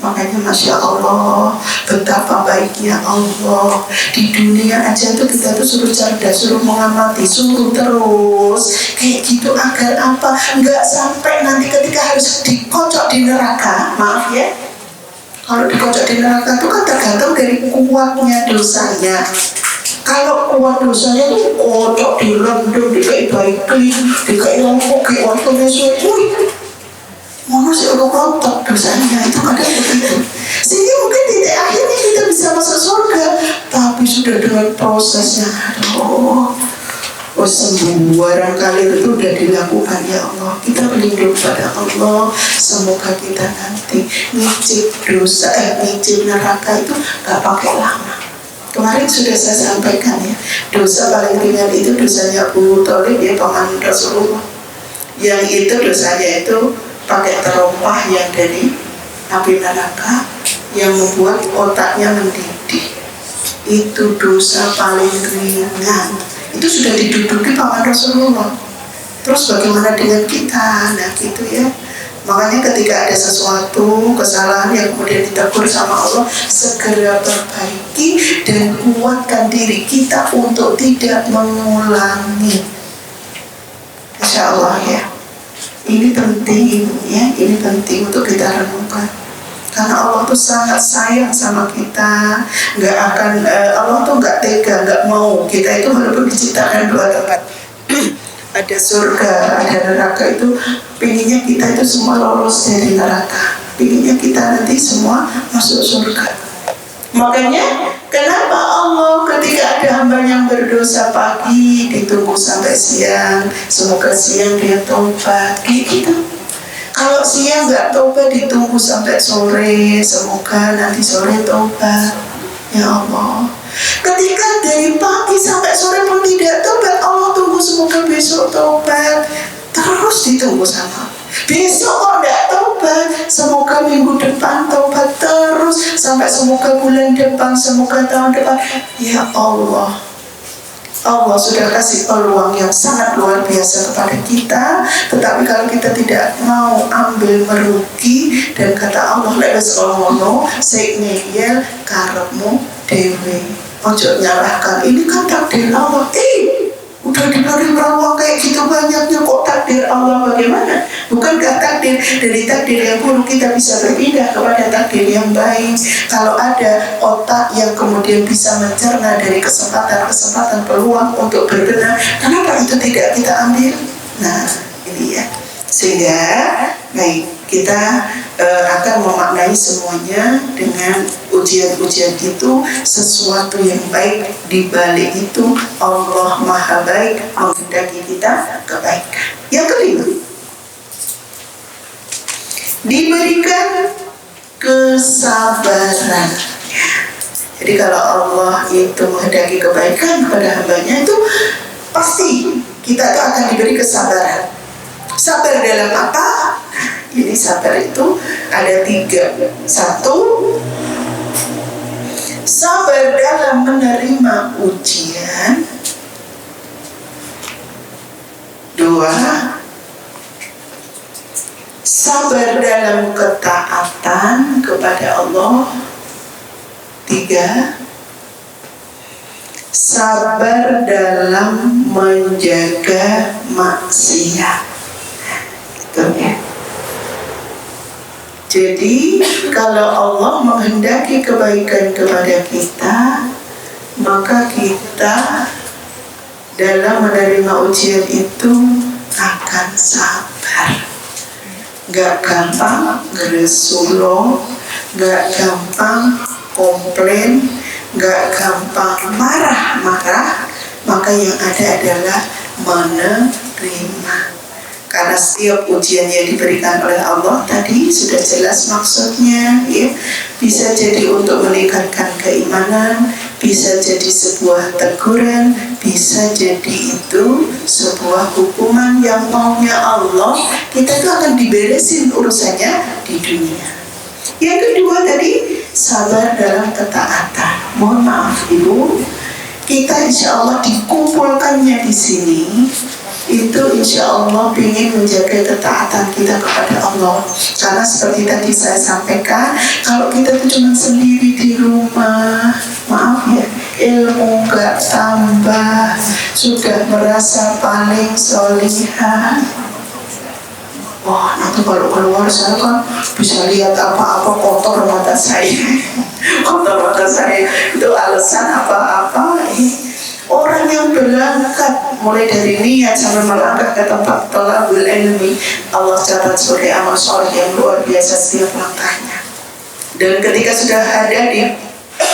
[SPEAKER 1] Makanya Masya Allah, betapa baiknya Allah. Di dunia aja tuh kita tuh suruh cerdas, suruh mengamati, suruh terus kayak gitu agar apa? Nggak sampai nanti ketika harus dikocok di neraka. Maaf ya, kalau dikocok di neraka itu kan tergantung dari kuatnya dosanya. Kalau kuat dosanya tuh kocok direndam, dikai baikling, dikai lompok, dikai waktunya suwe. Mana sih orang kotor dosanya itu kadang begitu. Sehingga mungkin titik akhirnya kita bisa masuk surga, tapi sudah dengan prosesnya. Aduh, sembuh barangkali itu sudah dilakukan. Ya Allah, kita berlindung pada Allah. Semoga kita nanti nyicip dosa, nyicip neraka itu gak pakai lama. Kemarin sudah saya sampaikan ya, dosa paling ringan itu dosanya Abu Thalib ya, paman Rasulullah. Yang itu dosanya itu pakai terompah yang dari api neraka yang membuat otaknya mendidih. Itu dosa paling ringan. Itu sudah diduduki paman Rasulullah. Terus bagaimana dengan kita? Nah gitu ya. Makanya ketika ada sesuatu kesalahan yang kemudian ditegur sama Allah, segera perbaiki dan kuatkan diri kita untuk tidak mengulangi. Insya Allah ya. Ini penting ya, ini penting untuk kita renungkan. Karena Allah tuh sangat sayang sama kita. Allah tuh nggak tega, nggak mau kita itu walaupun diciptakan dua tempat. Ada surga, ada neraka, itu pinginnya kita itu semua lolos dari neraka. Pinginnya kita nanti semua masuk surga. Makanya kenapa Allah ketika ada hamba yang berdosa pagi ditunggu sampai siang, semoga siang dia tobat, kayak gitu. Kalau siang nggak tobat ditunggu sampai sore, semoga nanti sore tobat. Ya Allah, ketika dari pagi sampai sore pun tidak tobat, Allah tunggu semoga besok tobat. Terus ditunggu sama besok kok nggak tobat, semoga minggu depan tobat terus, sampai semoga bulan depan, semoga tahun depan. Ya Allah, Allah sudah kasih peluang yang sangat luar biasa kepada kita, tetapi kalau kita tidak mau ambil merugi, dan kata Allah lek wis ngono sik ngeyel karepmu dhewe, ojo nyalahkan, ini kan takdir Allah. Udah diberi peluang kayak gitu banyaknya, kok takdir Allah bagaimana? Bukankah takdir, dari takdir yang buruk kita bisa berpindah kepada takdir yang baik? Kalau ada otak yang kemudian bisa mencerna dari kesempatan-kesempatan peluang untuk berbenah, kenapa itu tidak kita ambil? Nah, ini ya. Sehingga baik, kita akan memaknai semuanya dengan ujian-ujian itu sesuatu yang baik. Di balik itu Allah Maha Baik menghendaki kita kebaikan. Yang kelima, diberikan kesabaran. Jadi kalau Allah itu menghendaki kebaikan kepada hambanya, itu pasti kita itu akan diberi kesabaran. Sabar dalam apa? Ini sabar itu ada 3. 1, sabar dalam menerima ujian. 2, sabar dalam ketaatan kepada Allah. 3, sabar dalam menjaga maksiat. Gitu ya. Jadi kalau Allah menghendaki kebaikan kepada kita, maka kita dalam menerima ujian itu akan sabar. Gak gampang ngeresulo, gak gampang komplain, gak gampang marah-marah. Maka yang ada adalah menerima. Karena setiap ujian yang diberikan oleh Allah tadi sudah jelas maksudnya, ya. Bisa jadi untuk meningkatkan keimanan, bisa jadi sebuah teguran, bisa jadi itu sebuah hukuman yang maunya Allah. Kita itu akan diberesin urusannya di dunia. Yang kedua tadi, sabar dalam ketaatan. Mohon maaf Ibu, kita insya Allah dikumpulkannya di sini itu insya Allah ingin menjaga ketaatan kita kepada Allah. Karena seperti tadi saya sampaikan, kalau kita tuh cuma sendiri di rumah, maaf ya, ilmu gak tambah, sudah merasa paling solihah. Wah, nanti kalau keluar saya kan bisa lihat apa-apa, kotor mata saya. Kotor mata saya itu alasan apa-apa. Orang yang berangkat mulai dari niat sampai melangkah ke tempat thalabul ilmi, Allah catat sebagai amal soleh yang luar biasa setiap langkahnya. Dan ketika sudah ada di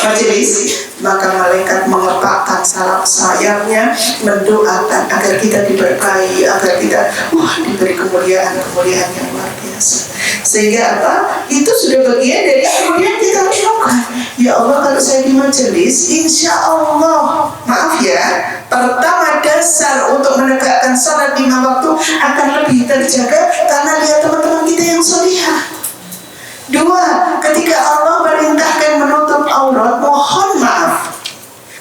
[SPEAKER 1] majelis, maka malaikat mengepakkan sayapnya, mendoakan agar kita diberkahi, agar kita diberi kemuliaan yang luar biasa. Sehingga apa? Itu sudah bagian dari kemudian kita lakukan. Ya Allah, kalau saya di majelis, insya Allah, maaf ya, pertama dasar untuk menegakkan salat 5 waktu akan lebih terjaga karena lihat teman-teman kita yang solihah. 2, ketika Allah merintahkan menutup aurat, mohon maaf,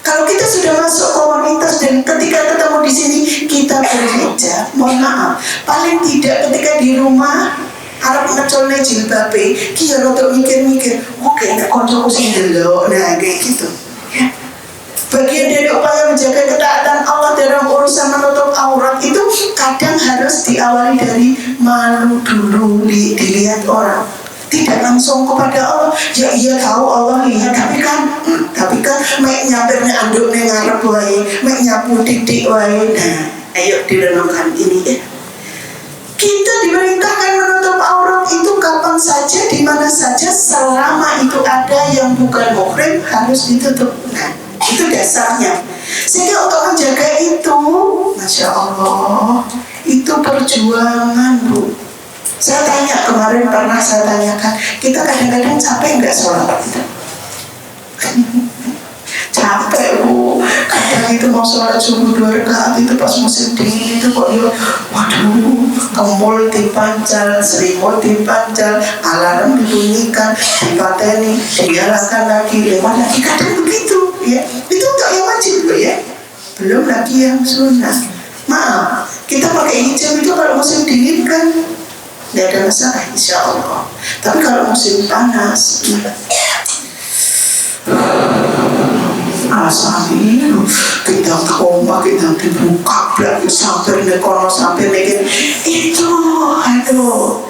[SPEAKER 1] kalau kita sudah masuk komunitas dan ketika ketemu di sini kita berhijab, mohon maaf, paling tidak ketika di rumah Arab ngecolnya jilbabe, kia rotok mikir-mikir, oke, gak koncoku sing delok, nah kayak gitu. Ya. Bagian dari upaya menjaga ketaatan Allah dalam urusan menutup aurat itu kadang harus diawali dari malu dulu, dilihat orang. tidak langsung kepada Allah. Ya iya tahu Allah ya, tapi kan mek nyampernya anduknya ngarep wae, mek nyapu titik wae. Nah, ayo direnungkan ini ya. Kita diperintahkan menutup aurat itu kapan saja, di mana saja, selama itu ada yang bukan muhrim harus ditutup. Nah, itu dasarnya. Sehingga untuk menjaga itu, Masya Allah, itu perjuangan, Bu. Saya tanya kemarin, pernah saya tanyakan, kita kadang-kadang capek nggak sholat? Capek, Bu. Kadang itu mau sholat subuh 2 rakaat itu pas musim dingin itu kok ya, waduh, kemul dipancal, selimut dipancal, alarm dibunyikan, dipateni, dinyalakan lagi, lewat lagi, kadang begitu ya. Itu untuk yang wajib loh ya, belum lagi yang sunnah. Maaf, kita pakai hijab itu kalau musim dingin kan nggak ada masalah insya Allah. Tapi kalau musim panas, asali kita koma, kita dibuka belakang sampai nekono sampai nekin itu, aduh.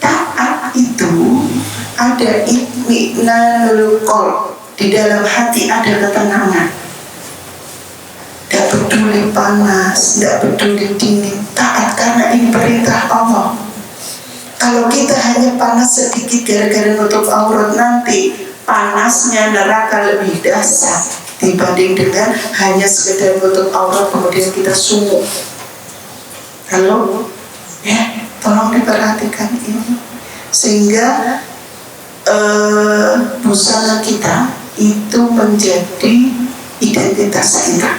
[SPEAKER 1] Taat itu ada itminanul qalb, di dalam hati ada ketenangan. Tidak peduli panas, tidak peduli dingin, taat karena ini perintah Allah. Kalau kita hanya panas sedikit gara-gara nutup aurat, nanti panasnya neraka lebih dahsyat dibanding dengan hanya sekedar nutup aurat kemudian kita sungguh. Halo, ya, tolong diperhatikan ini sehingga busana kita itu menjadi identitas kita.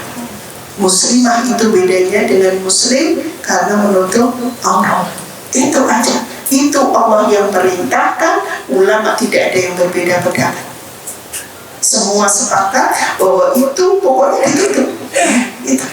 [SPEAKER 1] Muslimah itu bedanya dengan muslim karena menutup aurat. Itu aja. Itu Allah yang perintahkan, ulama tidak ada yang berbeda pendapat. Semua sepakat bahwa itu pokoknya ditutup. Itu.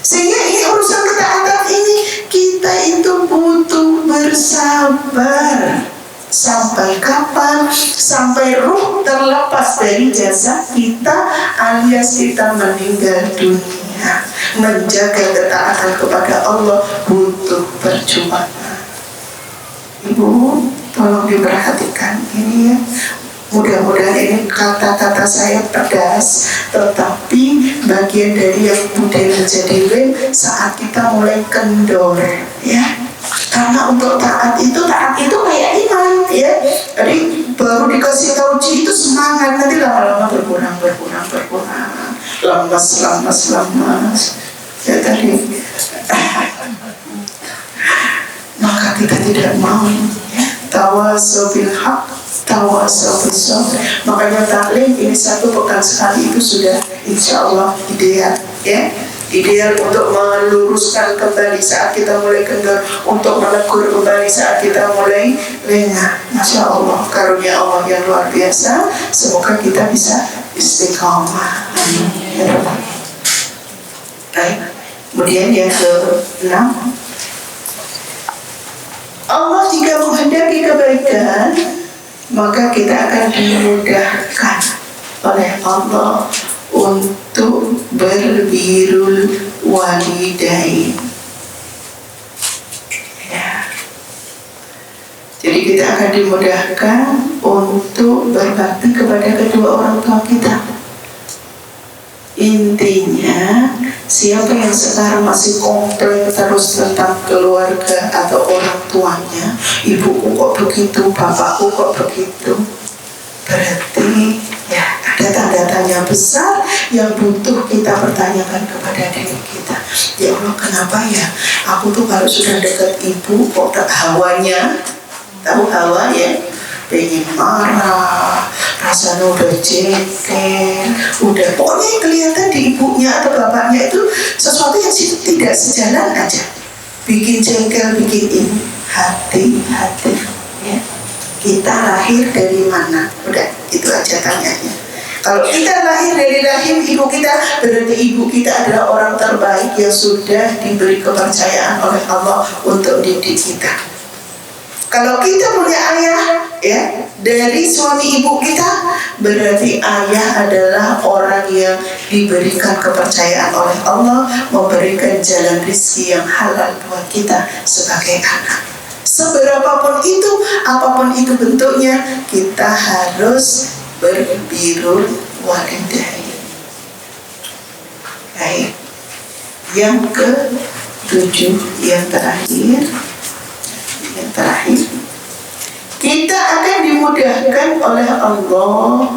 [SPEAKER 1] Sehingga ini urusan ketaatan ini kita itu butuh bersabar. Sampai kapan? Sampai ruh terlepas dari jasad kita alias kita meninggal dunia. Menjaga ketaatan kepada Allah butuh perjuangan. Ibu, tolong diperhatikan ini ya. Mudah-mudahan ini kata-kata saya pedas, tetapi bagian dari yang budaya menjadi rem saat kita mulai kendor, ya. Karena untuk taat itu kayak iman, ya. Jadi baru dikasih tauji itu semangat, nanti lama-lama berkurang, lemas. Ya tadi. Maka kita tidak mau tawasau bil haq, tawasau bis sabr. Makanya taklim ini 1 pekan sekali itu sudah insya Allah ideal, ya. Ideal untuk meluruskan kembali saat kita mulai kendor, untuk menegur kembali saat kita mulai lengah. Masya Allah, karunia Allah yang luar biasa. Semoga kita bisa istiqamah. Amin. Ya Rabbal. Baik. Kemudian yang ke-6, Allah jika menghendaki kebaikan, maka kita akan dimudahkan oleh Allah untuk berbirrul walidain. Ya. Jadi kita akan dimudahkan untuk berbakti kepada kedua orang tua kita. Intinya, siapa yang sekarang masih komplain terus tentang keluarga atau orang tuanya, ibuku kok begitu, bapakku kok begitu, berarti ya ada tanda tanya besar yang butuh kita pertanyakan kepada diri kita. Ya Allah, kenapa ya aku tuh kalau sudah dekat ibu kok tak hawanya, tahu hawa ya, pengen marah, rasanya udah jengkel, udah pokoknya yang kelihatan di ibunya atau bapaknya itu sesuatu yang tidak sejalan aja, bikin jengkel, bikin ini. Hati-hati ya. Kita lahir dari mana? Udah, itu aja tanyanya. Kalau kita lahir dari rahim ibu kita, berarti ibu kita adalah orang terbaik yang sudah diberi kepercayaan oleh Allah untuk didik kita. Kalau kita punya ayah, ya, dari suami ibu kita, berarti ayah adalah orang yang diberikan kepercayaan oleh Allah, memberikan jalan rezeki yang halal buat kita sebagai anak. Seberapapun itu, apapun itu bentuknya, kita harus berbirrul walidain. Baik. Yang ke-7, yang terakhir, kita akan dimudahkan oleh Allah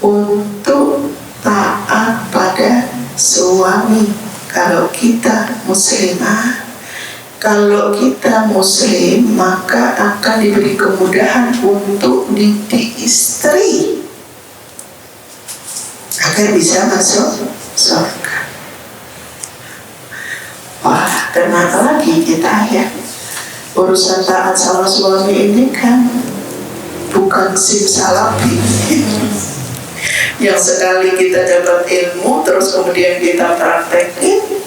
[SPEAKER 1] untuk taat pada suami. Kalau kita muslimah, kalau kita muslim, maka akan diberi kemudahan untuk didik istri agar bisa masuk surga. Wah, kenapa lagi kita ya? Urusan taat sama suami ini kan bukan simsalabim. Yang sekali kita dapat ilmu, terus kemudian kita praktekin.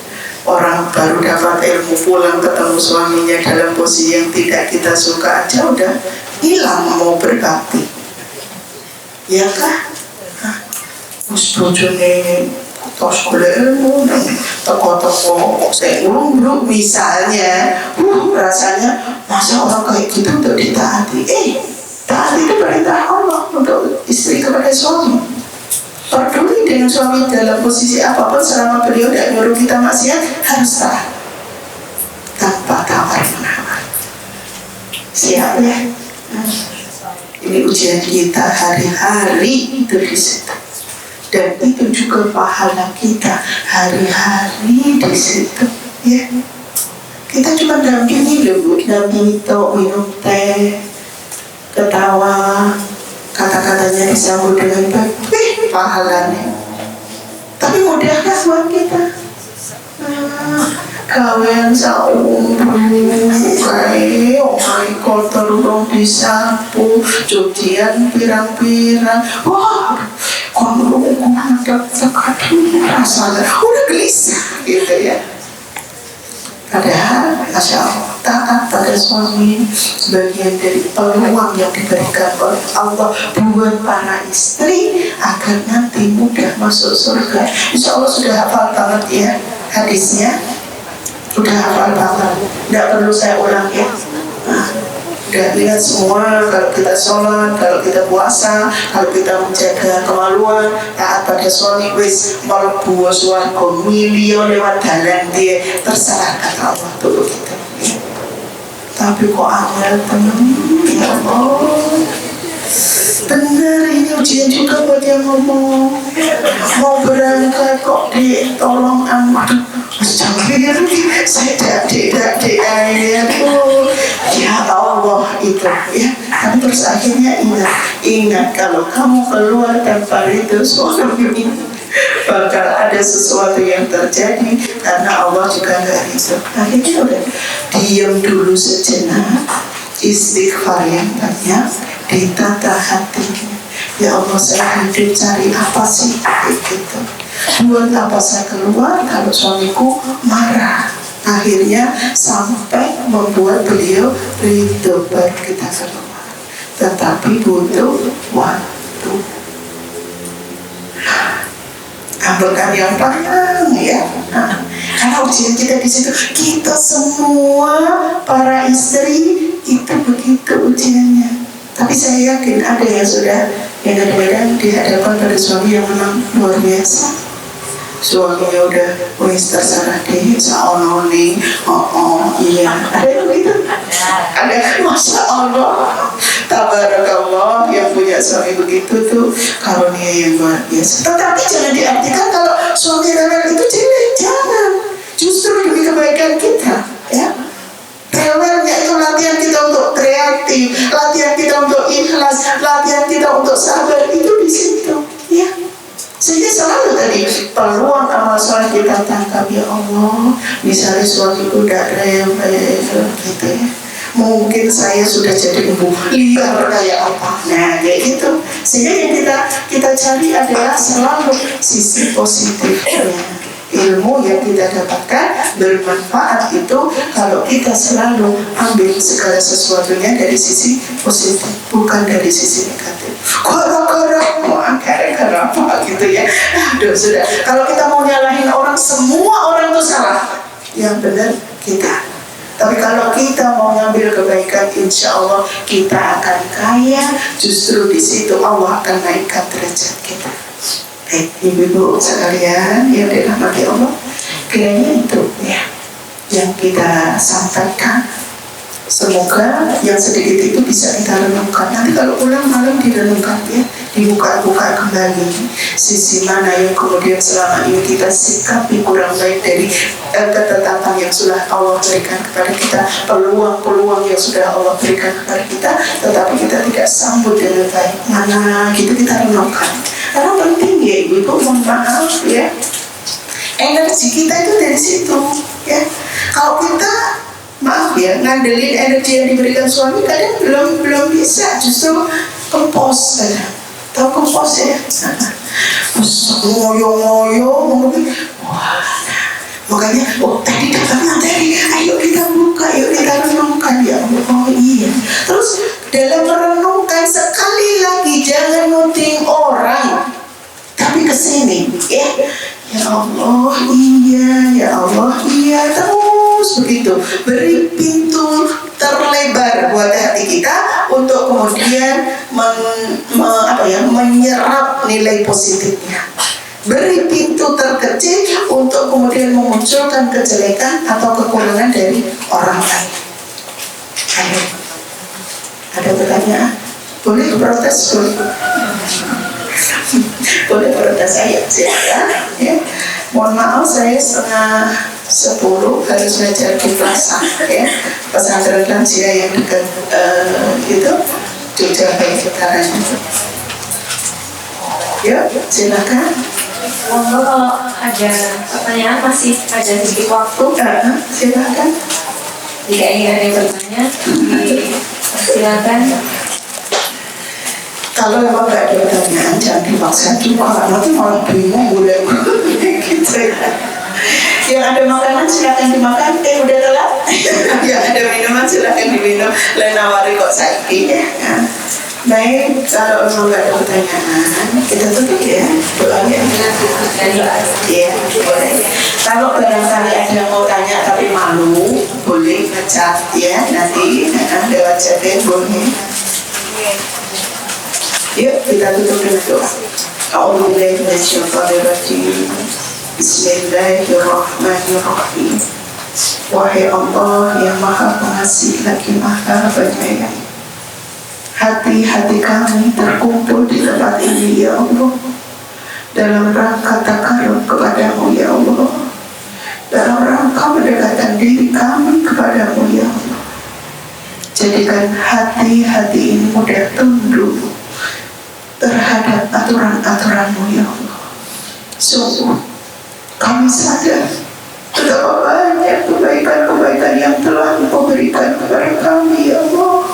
[SPEAKER 1] Orang baru dapat ilmu, pulang ketemu suaminya dalam posisi yang tidak kita suka aja udah hilang mau berbakti. Ya kah? Bojone tos ilmu toko-toko saya ulung misalnya, rasanya masa orang kayak gitu untuk ditaati. Taat itu perintah Allah untuk istri kepada suami. Peduli dengan suami dalam posisi apapun selama beliau tidak nyuruh kita maksiat, harus taat tanpa tawar-menawar. Siap ya? Ini ujian kita hari-hari itu di situ. Dan itu juga pahala kita hari-hari di situ. Ya, kita cuma dampingi loh Bu, dampingi minum teh, ketawa, kata-katanya disambut dengan baik, pahalanya. Tapi mudahkah buat kita? Kawan saum kayak omai kotor dong disapu, cucian pirang-pirang. Wah, kalau ada sekali rasanya udah gelisah gitu ya. Padahal Masya Allah, taat pada suami bagian dari peluang yang diberikan oleh Allah buat para istri agar nanti mudah masuk surga. Insya Allah sudah hafal banget ya hadisnya, sudah hafal banget, tidak perlu saya ulang ya. Udah lihat semua, kalau kita sholat, kalau kita puasa, kalau kita menjaga kemaluan, taat pada suami, wis mlebu swarga milion lewat dalan dia, terserah kata Allah dulu kita. Tapi kok angel temen, ya Allah. Benar, ini ujian juga buat yang ngomong. Mau berangkat kok ditolong amat. Astagfirullah, saya tidak air. Ya Allah itu ya. Tapi terus akhirnya ingat kalau kamu keluar tanpa itu suami, bakal ada sesuatu yang terjadi karena Allah juga nggak ridho. Akhirnya udah diam dulu sejenak, istighfar yang banyak, ditata hatinya. Ya Allah, saya hidup cari apa sih gitu. Buat apa saya keluar kalau suamiku marah? Akhirnya sampai membuat beliau ridho baru kita keluar. Tetapi butuh waktu. Ambilkan yang panjang ya. Karena ujian kita di situ, kita semua para istri itu begitu ujiannya. Tapi saya yakin ada yang sudah yang kadang-kadang dihadapkan pada suami yang memang luar biasa. Suaminya udah wis terserah deh, saono nih, iya, ada yang begitu, ada, Masya Allah, tabarakallah, yang punya suami begitu tuh karunia yang luar biasa. Tetapi jangan diartikan kalau suami rewel itu jelek, jangan, justru demi kebaikan kita, ya. Rewelnya itu latihan kita untuk kreatif, latihan kita untuk ikhlas, latihan kita untuk sabar, itu di situ, ya. Sehingga selalu tadi peluang amal soleh kita tangkap, ya Allah. Misalnya suamiku udah rewel gitu ya, mungkin saya sudah jadi ibu liar kayak apa, nah kayak gitu. Sehingga yang kita cari adalah selalu sisi positifnya. Ilmu yang kita dapatkan bermanfaat itu kalau kita selalu ambil segala sesuatunya dari sisi positif, bukan dari sisi negatif. Gara-gara apa gitu ya. Aduh sudah. Kalau kita mau nyalahin orang, semua orang itu salah. Yang benar kita. Tapi kalau kita mau ngambil kebaikan, insya Allah kita akan kaya. Justru di situ Allah akan naikkan derajat kita. Ibu-ibu sekalian yang dirahmati Allah, kiranya itu ya yang kita sampaikan. Semoga yang sedikit itu bisa kita renungkan. Nanti kalau pulang malam direnungkan ya, dibuka-buka kembali sisi mana yang kemudian selama ini kita sikapi kurang baik dari ketetapan yang sudah Allah berikan kepada kita, peluang-peluang yang sudah Allah berikan kepada kita, tetapi kita tidak sambut dengan baik. Mana gitu kita renungkan. Karena penting ya ibu, mohon maaf ya, energi kita itu dari situ ya. Kalau kita maaf ya, ngandelin energi yang diberikan suami kadang belum bisa, justru kempos kadang. Tahu kempos ya? Ngoyo-ngoyo, wah. Makanya, tadi dapat materi, ayo kita buka, ayo kita renungkan ya. Oh iya. Terus dalam merenungkan sekali lagi jangan nuding orang, tapi kesini ya. Ya Allah iya, ya Allah iya, terus begitu beri pintu terlebar buat hati kita untuk kemudian menyerap nilai positifnya. Beri pintu terkecil untuk kemudian memunculkan kejelekan atau kekurangan dari orang lain. Ayo, ada pertanyaan? Boleh protes? Boleh protes, saya silakan ya. Mohon maaf saya 9:30 harus ngajar di Plaza ya, pesantren lansia yang dekat itu Jogja Baik Utaranya. Yuk silakan.
[SPEAKER 3] Monggo kalau ada pertanyaan, masih ada sedikit waktu.
[SPEAKER 1] Silakan.
[SPEAKER 3] Jika ingin ada yang bertanya, silakan.
[SPEAKER 1] Kalau memang nggak ada pertanyaan, jangan dipaksa juga, nanti malah bingung boleh gitu ya. Yang ada makanan silakan dimakan, udah telat. Yang ada minuman silakan diminum. Lain nawari kok saiki ya. Baik, kalau memang nggak ada pertanyaan, kita tutup ya, doanya. Iya, boleh. Kalau barangkali ada yang mau tanya tapi malu, boleh ngecat ya, nanti lewat chatting boleh. Yuk kita tutup dengan doa. A'udzubillahi minasyaitonirrajim. Bismillahirrahmanirrahim. Wahai Allah yang Maha Pengasih lagi Maha Penyayang, hati-hati kami terkumpul di tempat ini ya Allah, dalam rangka takarub kepadamu ya Allah, dalam rangka mendekatkan diri kami kepadamu ya Allah. Jadikan hati-hati ini mudah tunduk terhadap aturan-aturan-Mu ya Allah. Sungguh kami sadar betapa banyak kebaikan-kebaikan yang telah Engkau berikan kepada kami ya Allah.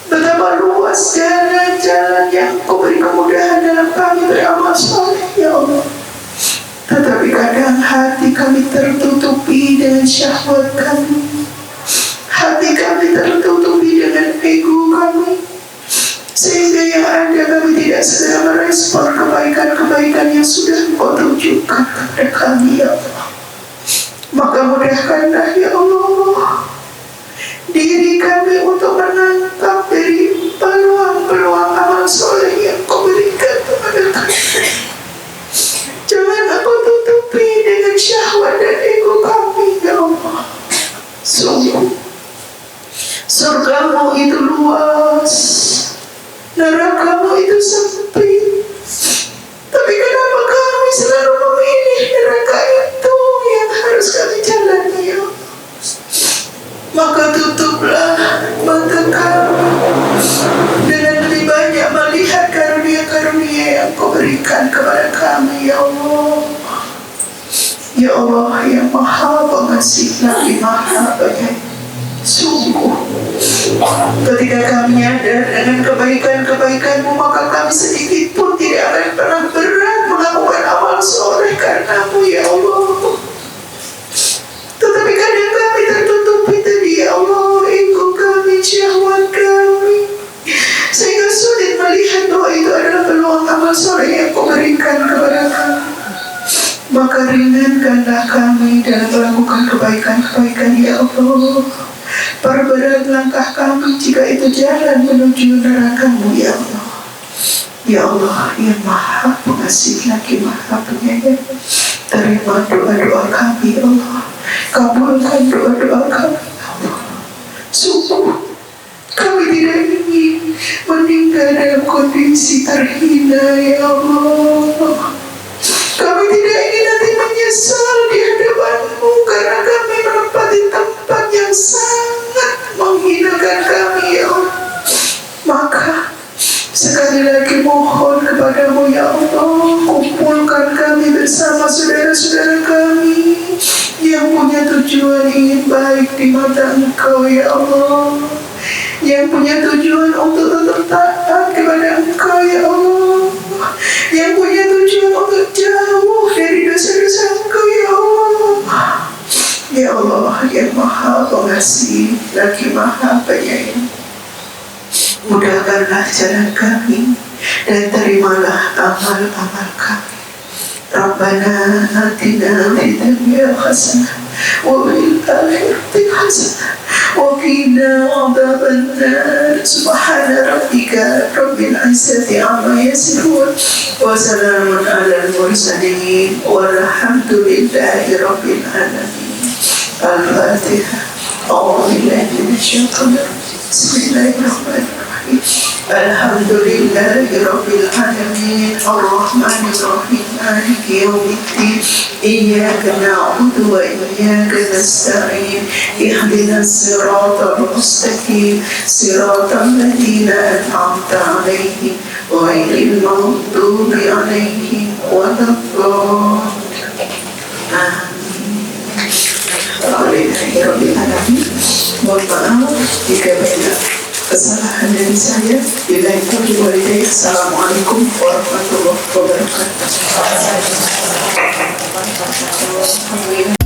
[SPEAKER 1] Betapa luas jalan-jalan yang Engkau beri kemudahan dalam kami beramal saleh ya Allah. Tetapi kadang hati kami tertutupi dengan syahwat kami, hati kami tertutupi dengan ego kami, sehingga yang ada kami tidak segera merespon kebaikan-kebaikan yang sudah Engkau tunjukkan kepada kami ya Allah. Maka mudahkanlah ya Allah diri kami untuk menangkap dari peluang-peluang amal soleh yang Kau berikan kepada kami. Jangan Engkau tutupi dengan syahwat dan ego kami ya Allah. Sungguh surga-Mu itu luas, neraka-Mu itu sempit. Tapi kenapa kami selalu memilih neraka itu yang harus kami jalani ya Allah? Maka tutuplah mata kami dengan lebih banyak melihat karunia-karunia yang Kau berikan kepada kami ya Allah. Ya Allah yang Maha Pengasih lagi Maha Penyayang, sungguh ketika kami nyadar dengan kebaikan-kebaikan-Mu, maka kami sedikit pun tidak akan pernah berat melakukan amal soleh karena-Mu ya Allah. Tetapi kadang kami tertutupi tadi ya Allah, ego kami, syahwat kami, sehingga sulit melihat bahwa itu adalah peluang amal soleh yang Kau berikan kepada kami. Maka ringankanlah kami dalam melakukan kebaikan-kebaikan ya Allah. Perberat langkah kami jika itu jalan menuju neraka-Mu ya Allah. Ya Allah yang Maha Pengasih lagi Maha Penyayang, terima doa-doa kami ya Allah. Kabulkan doa-doa kami ya Allah. Sungguh kami tidak ingin meninggal dalam kondisi terhina ya Allah. Kami tidak ingin nanti menyesal di hadapan-Mu karena kami menempati tempat yang sangat menghinakan kami ya Allah. Maka sekali lagi mohon kepada-Mu ya Allah, kumpulkan kami bersama saudara-saudara kami yang punya tujuan ingin baik di mata Engkau ya Allah, yang punya tujuan untuk tetap taat kepada Engkau ya Allah, yang punya tujuan untuk jauh dari dosa-dosa Engkau ya Allah. Ya Allah yang Maha Pengasih lagi Maha Penyayang, mudahkanlah jalan kami dan terimalah amal-amal kami. Rabbana atina fid dunya hasanah wa fil akhirati hasanah wa qina adzabannar. Subhana rabbika rabbil izzati amma yasifun wa salamun alal mursalin walhamdulillahi rabbil alamin. Al-Fatihah. A'udzu billahi minasyaitonir rajim. Bismillahirrahmanirrahim. Alhamdulillahi rabbil alamin. Ar-Rahmanir Rahim. Maliki yaumiddin. Iyyaka na'budu wa iyyaka nasta'in. Ihdinas siratal mustaqim. Siratal ladzina an'amta 'alaihim ghairil maghdubi 'alaihim waladdallin. Amin. Alhamdulillahirrahmanirrahim. Mohon maaf jika banyak kesalahan dari saya. Bila itu diwalidaih. Assalamualaikum warahmatullahi wabarakatuh.